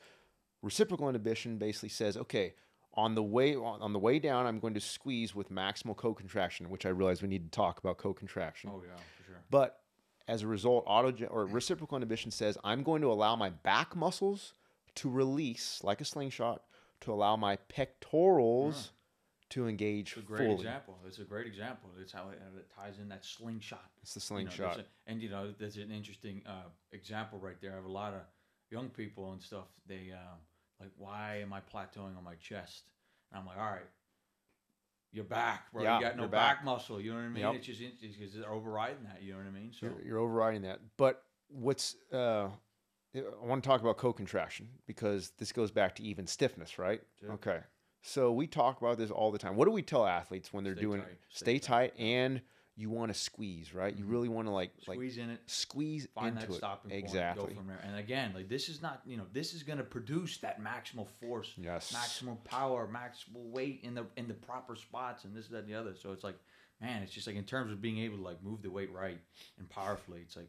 reciprocal inhibition basically says, okay, on the way down, I'm going to squeeze with maximal co-contraction, which I realize we need to talk about co-contraction. Oh yeah, for sure. But as a result, reciprocal inhibition says I'm going to allow my back muscles to release like a slingshot to allow my pectorals to engage fully. It's a great example. It's how it ties in that slingshot. It's the slingshot. There's an interesting example right there. I have a lot of young people and stuff. They like, why am I plateauing on my chest? And I'm like, all right, your back, bro. Yeah, you got no back muscle. You know what I mean? Yep. It's just because they're overriding that. You know what I mean? So you're overriding that. But what's I want to talk about co-contraction because this goes back to even stiffness, right? Sure. Okay. So we talk about this all the time. What do we tell athletes when they're doing tight. Stay tight, and you want to squeeze, right? You really want to squeeze in it, squeeze find into that stopping it. point, exactly. Go from there. And again, this is not, this is going to produce that maximal force, yes, maximal power, maximal weight in the proper spots, and this, that, and the other. So it's like, man, it's just like in terms of being able to move the weight right and powerfully, it's like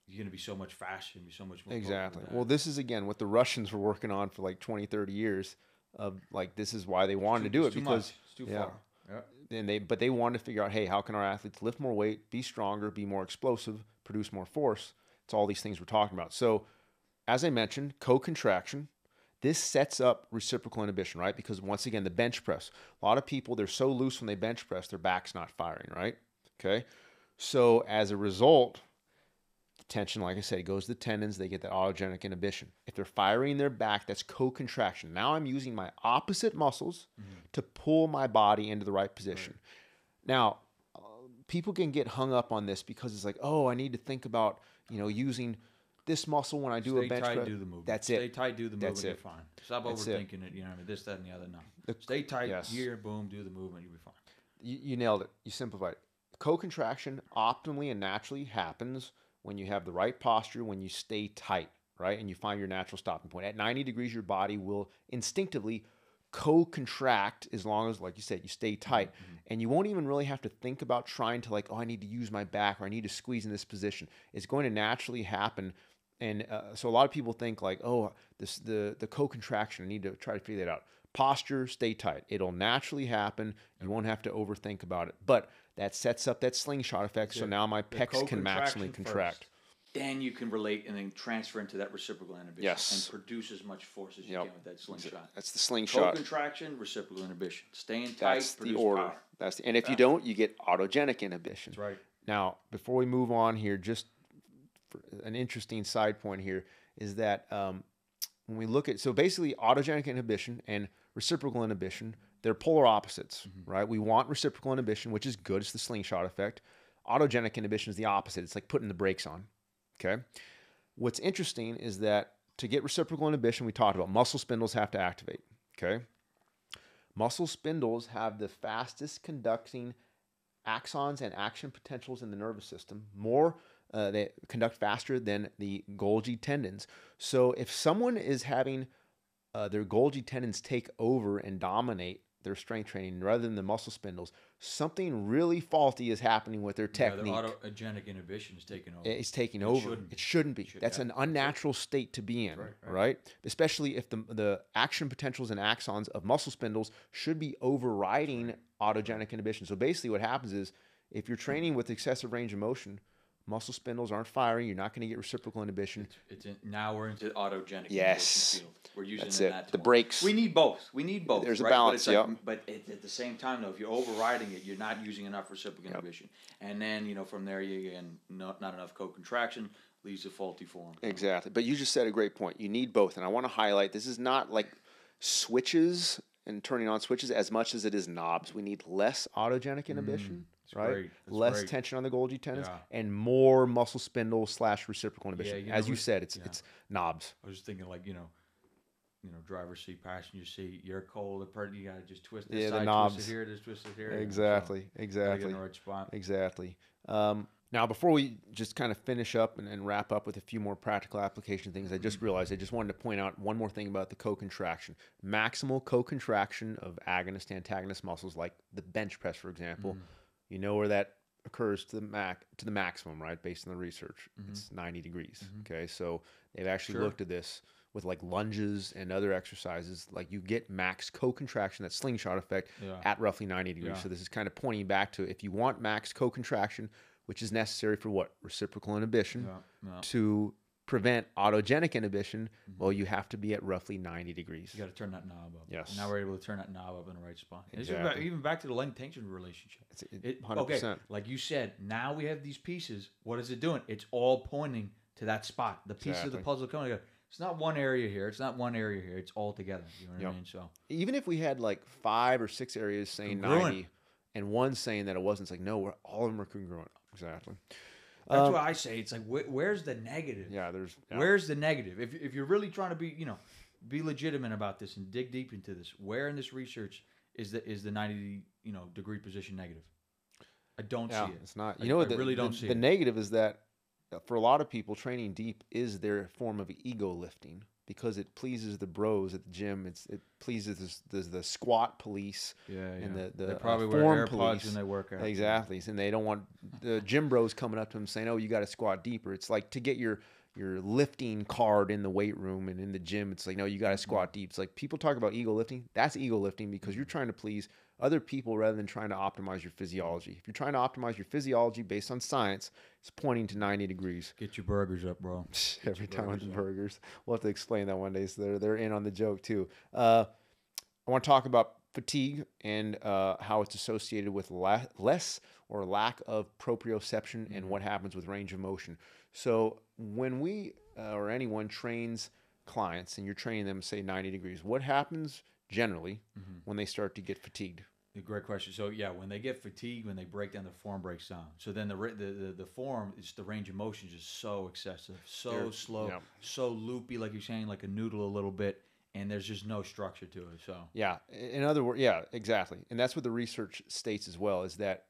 you're going to be so much faster and be so much more. Exactly. Well, this is again what the Russians were working on for 20, 30 years. Of this is why they wanted to do it because it's too far. Yeah. And they wanted to figure out, hey, how can our athletes lift more weight, be stronger, be more explosive, produce more force? It's all these things we're talking about. So, as I mentioned, co-contraction. This sets up reciprocal inhibition, right? Because once again, the bench press. A lot of people, they're so loose when they bench press, their back's not firing, right? Okay. So as a result, tension, like I said, goes to the tendons. They get that autogenic inhibition. If they're firing their back, that's co-contraction. Now I'm using my opposite muscles to pull my body into the right position. Right. Now, people can get hung up on this because it's like, oh, I need to think about, using this muscle when I do a bench press. Stay tight, do the movement. That's it. Stay tight, do the movement. You're fine. Stop overthinking it. This, that, and the other. No. Stay tight. Yes. Here, boom, do the movement. You'll be fine. You nailed it. You simplified it. Co-contraction optimally and naturally happens when you have the right posture, when you stay tight, right? And you find your natural stopping point. At 90 degrees, your body will instinctively co-contract as long as, like you said, you stay tight. And you won't even really have to think about trying to I need to use my back or I need to squeeze in this position. It's going to naturally happen So a lot of people think like, oh, the co-contraction, I need to try to figure that out. Posture, stay tight. It'll naturally happen. You won't have to overthink about it. But that sets up that slingshot effect. So now my pecs can maximally contract. First. Then you can relate and then transfer into that reciprocal inhibition. Yes. And produce as much force as you can with that slingshot. That's the slingshot. Co-contraction, reciprocal inhibition. Staying tight, That's the produce order. power. And if you don't, you get autogenic inhibition. That's right. Now, before we move on here, just for an interesting side point here is that when we look at, so basically autogenic inhibition and reciprocal inhibition, they're polar opposites, right? We want reciprocal inhibition, which is good. It's the slingshot effect. Autogenic inhibition is the opposite. It's like putting the brakes on, okay? What's interesting is that to get reciprocal inhibition, we talked about muscle spindles have to activate, okay? Muscle spindles have the fastest conducting axons and action potentials in the nervous system. They conduct faster than the Golgi tendons. So if someone is having their Golgi tendons take over and dominate their strength training rather than the muscle spindles, something really faulty is happening with their technique. Their autogenic inhibition is taking over. It's taking over. It shouldn't be. That's an unnatural state to be in, right? Especially if the action potentials and axons of muscle spindles should be overriding autogenic inhibition. So basically what happens is if you're training with excessive range of motion, muscle spindles aren't firing. You're not going to get reciprocal inhibition. Now we're into autogenic inhibition field. We're using that. The brakes. We need both. There's a balance. But at the same time, though, if you're overriding it, you're not using enough reciprocal inhibition. And then from there, you again not enough co-contraction leads to faulty form. Exactly. But you just said a great point. You need both, and I want to highlight this is not like switches and turning on switches as much as it is knobs. We need less autogenic inhibition. Right, less tension on the Golgi tendons and more muscle spindle / reciprocal inhibition. As you said, it's knobs. I was just thinking like driver's seat, passenger seat. You're cold. You gotta just twist this side, twist it here, just twist it here. Exactly. Get in the right spot. Exactly. Now, before we just kind of finish up and wrap up with a few more practical application things, I just realized I just wanted to point out one more thing about the co-contraction. Maximal co-contraction of agonist-antagonist muscles, like the bench press, for example. You know where that occurs to the maximum, right? Based on the research, it's 90 degrees. Okay, so they've actually looked at this with like lunges and other exercises. Like you get max co-contraction, that slingshot effect, at roughly 90 degrees. So this is kind of pointing back to if you want max co-contraction, which is necessary for what? Reciprocal inhibition to prevent autogenic inhibition, well, you have to be at roughly 90 degrees. You got to turn that knob up. Yes. And now we're able to turn that knob up in the right spot. Exactly. Even back to the length-tension relationship. 100%. Okay, like you said, now we have these pieces. What is it doing? It's all pointing to that spot. The piece of the puzzle coming together. It's not one area here. It's not one area here. It's all together. You know what I mean? So even if we had like 5 or 6 areas saying 90 and one saying that it wasn't, it's like, no, all of them are congruent. Exactly. That's why I say it's like, where's the negative? Where's the negative? If you're really trying to be legitimate about this and dig deep into this, where in this research is the 90 degree position negative? I don't see it. It's not. I really don't see it. The negative is that for a lot of people, training deep is their form of ego lifting because it pleases the bros at the gym. It pleases the squat police and the probably form wear AirPods police when they work out. Exactly, and they don't want the gym bros coming up to them saying, "Oh, you got to squat deeper." It's like to get your lifting card in the weight room and in the gym. It's like, no, you got to squat deep. It's like people talk about ego lifting. That's ego lifting because you're trying to please other people rather than trying to optimize your physiology. If you're trying to optimize your physiology based on science, it's pointing to 90 degrees. Get your burgers up, bro. Every time with the burgers. We'll have to explain that one day, so they're in on the joke too. I want to talk about fatigue and how it's associated with less or lack of proprioception and what happens with range of motion. So when we or anyone trains clients and you're training them, say 90 degrees, what happens generally when they start to get fatigued? Great question. So when they get fatigued, when they break down, the form breaks down. So then the form, it's the range of motion is just so excessive, so slow, so loopy, like you're saying, like a noodle a little bit, and there's just no structure to it. So in other words, exactly, and that's what the research states as well, is that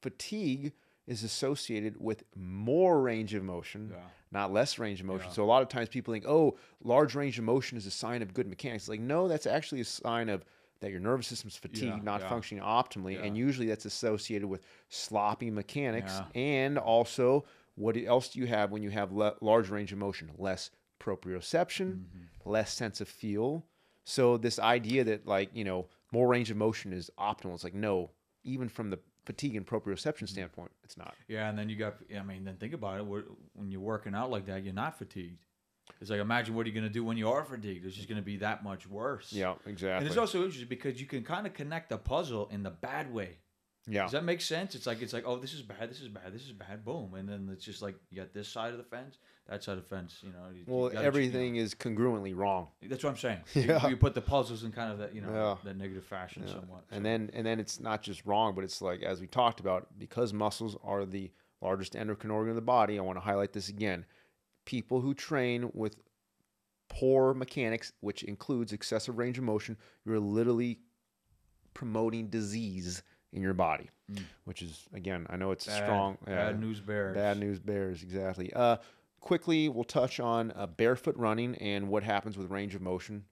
fatigue is associated with more range of motion, not less range of motion. So a lot of times people think, oh, large range of motion is a sign of good mechanics. Like, no, that's actually a sign of that your nervous system's fatigued, not functioning optimally. And usually that's associated with sloppy mechanics and also What else do you have when you have large range of motion? Less proprioception, less sense of feel. So this idea that like, more range of motion is optimal. It's like, no, even from the fatigue and proprioception standpoint, it's not. Yeah, and then then think about it. When you're working out like that, you're not fatigued. It's like, imagine what are you going to do when you are fatigued? It's just going to be that much worse. Yeah, exactly. And it's also interesting because you can kind of connect the puzzle in the bad way. Yeah. Does that make sense? It's like, oh, this is bad, this is bad, this is bad, boom. And then it's just like, you got this side of the fence, that side of the fence, Well, everything is congruently wrong. That's what I'm saying. Yeah. You put the puzzles in kind of that, that negative fashion somewhat. And then it's not just wrong, but it's like, as we talked about, because muscles are the largest endocrine organ of the body, I want to highlight this again. People who train with poor mechanics, which includes excessive range of motion, you're literally promoting disease in your body, which is, again, I know it's strong. Bad news bears. Bad news bears, exactly. Quickly, we'll touch on barefoot running and what happens with range of motion.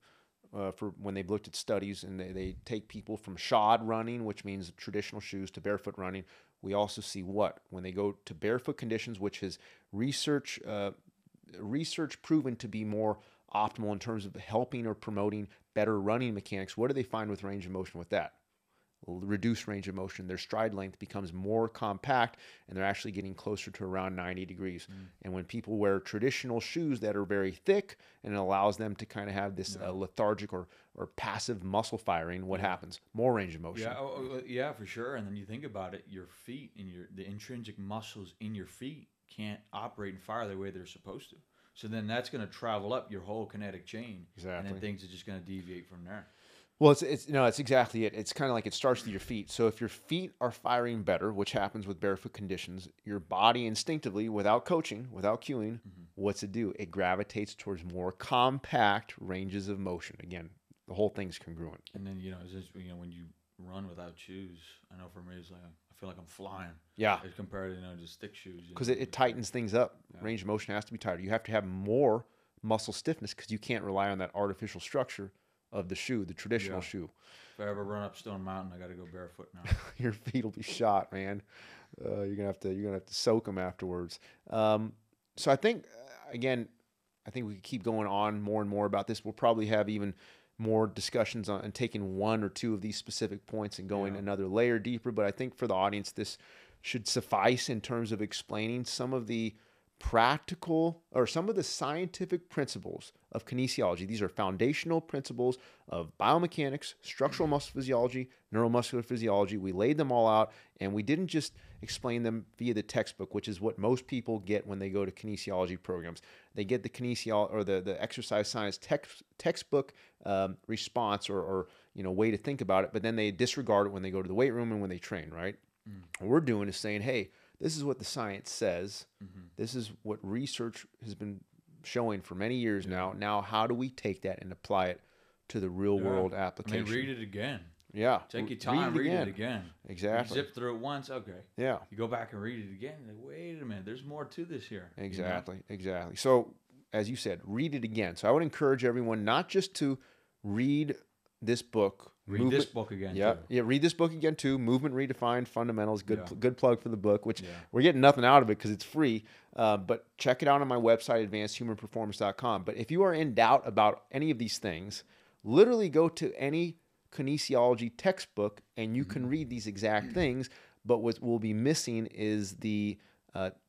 For when they've looked at studies and they take people from shod running, which means traditional shoes, to barefoot running. We also see when they go to barefoot conditions, which is research proven to be more optimal in terms of helping or promoting better running mechanics. What do they find with range of motion with that? Reduced range of motion. Their stride length becomes more compact, and they're actually getting closer to around 90 degrees. And when people wear traditional shoes that are very thick, and it allows them to kind of have this lethargic or passive muscle firing, what happens? More range of motion. Yeah, for sure. And then you think about it, your feet and the intrinsic muscles in your feet can't operate and fire the way they're supposed to. So then that's going to travel up your whole kinetic chain. Exactly. And then things are just going to deviate from there. Well, it's exactly it. It's kind of like it starts with your feet. So if your feet are firing better, which happens with barefoot conditions, your body instinctively, without coaching, without cueing, what's it do? It gravitates towards more compact ranges of motion. Again, the whole thing's congruent. And then, it's just, when you run without shoes, I know for me, it's like, I feel like I'm flying. Yeah. As compared to, just stick shoes. Because it tightens things up. Yeah. Range of motion has to be tighter. You have to have more muscle stiffness because you can't rely on that artificial structure of the shoe, the traditional shoe. If I ever run up Stone Mountain, I got to go barefoot now. Your feet will be shot, man. You're gonna have to soak them afterwards. So I think I think we could keep going on more and more about this. We'll probably have even more discussions on and taking one or two of these specific points and going another layer deeper. But I think for the audience, this should suffice in terms of explaining some of the practical or some of the scientific principles of kinesiology. These are foundational principles of biomechanics, structural muscle physiology, neuromuscular physiology. We laid them all out, and we didn't just explain them via the textbook, which is what most people get when they go to kinesiology programs. They get the kinesiology or the exercise science textbook response or way to think about it, but then they disregard it when they go to the weight room and when they train, right? What we're doing is saying, hey, this is what the science says. This is what research has been showing for many years now. Now, how do we take that and apply it to the real world application? Read it again. Yeah. Take your time, read it again. Exactly. You zip through it once, okay. Yeah. You go back and read it again. Like, wait a minute, there's more to this here. Exactly. So, as you said, read it again. So I would encourage everyone not just to read this book. Read this book again, too. Yeah, read this book again, too. Movement Redefined Fundamentals. Good plug for the book, which we're getting nothing out of it because it's free. But check it out on my website, advancedhumanperformance.com. But if you are in doubt about any of these things, literally go to any kinesiology textbook and you can read these exact things. But what will be missing is the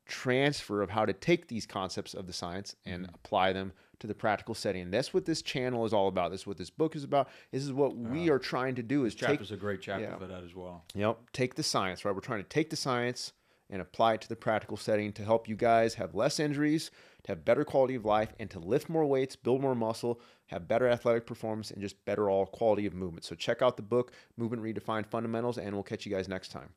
transfer of how to take these concepts of the science and apply them to the practical setting. And that's what this channel is all about. This is what this book is about. This is what we are trying to do. This chapter's a great chapter for that as well. Yep. Take the science, right? We're trying to take the science and apply it to the practical setting to help you guys have less injuries, to have better quality of life, and to lift more weights, build more muscle, have better athletic performance, and just better all quality of movement. So check out the book, Movement Redefined Fundamentals, and we'll catch you guys next time.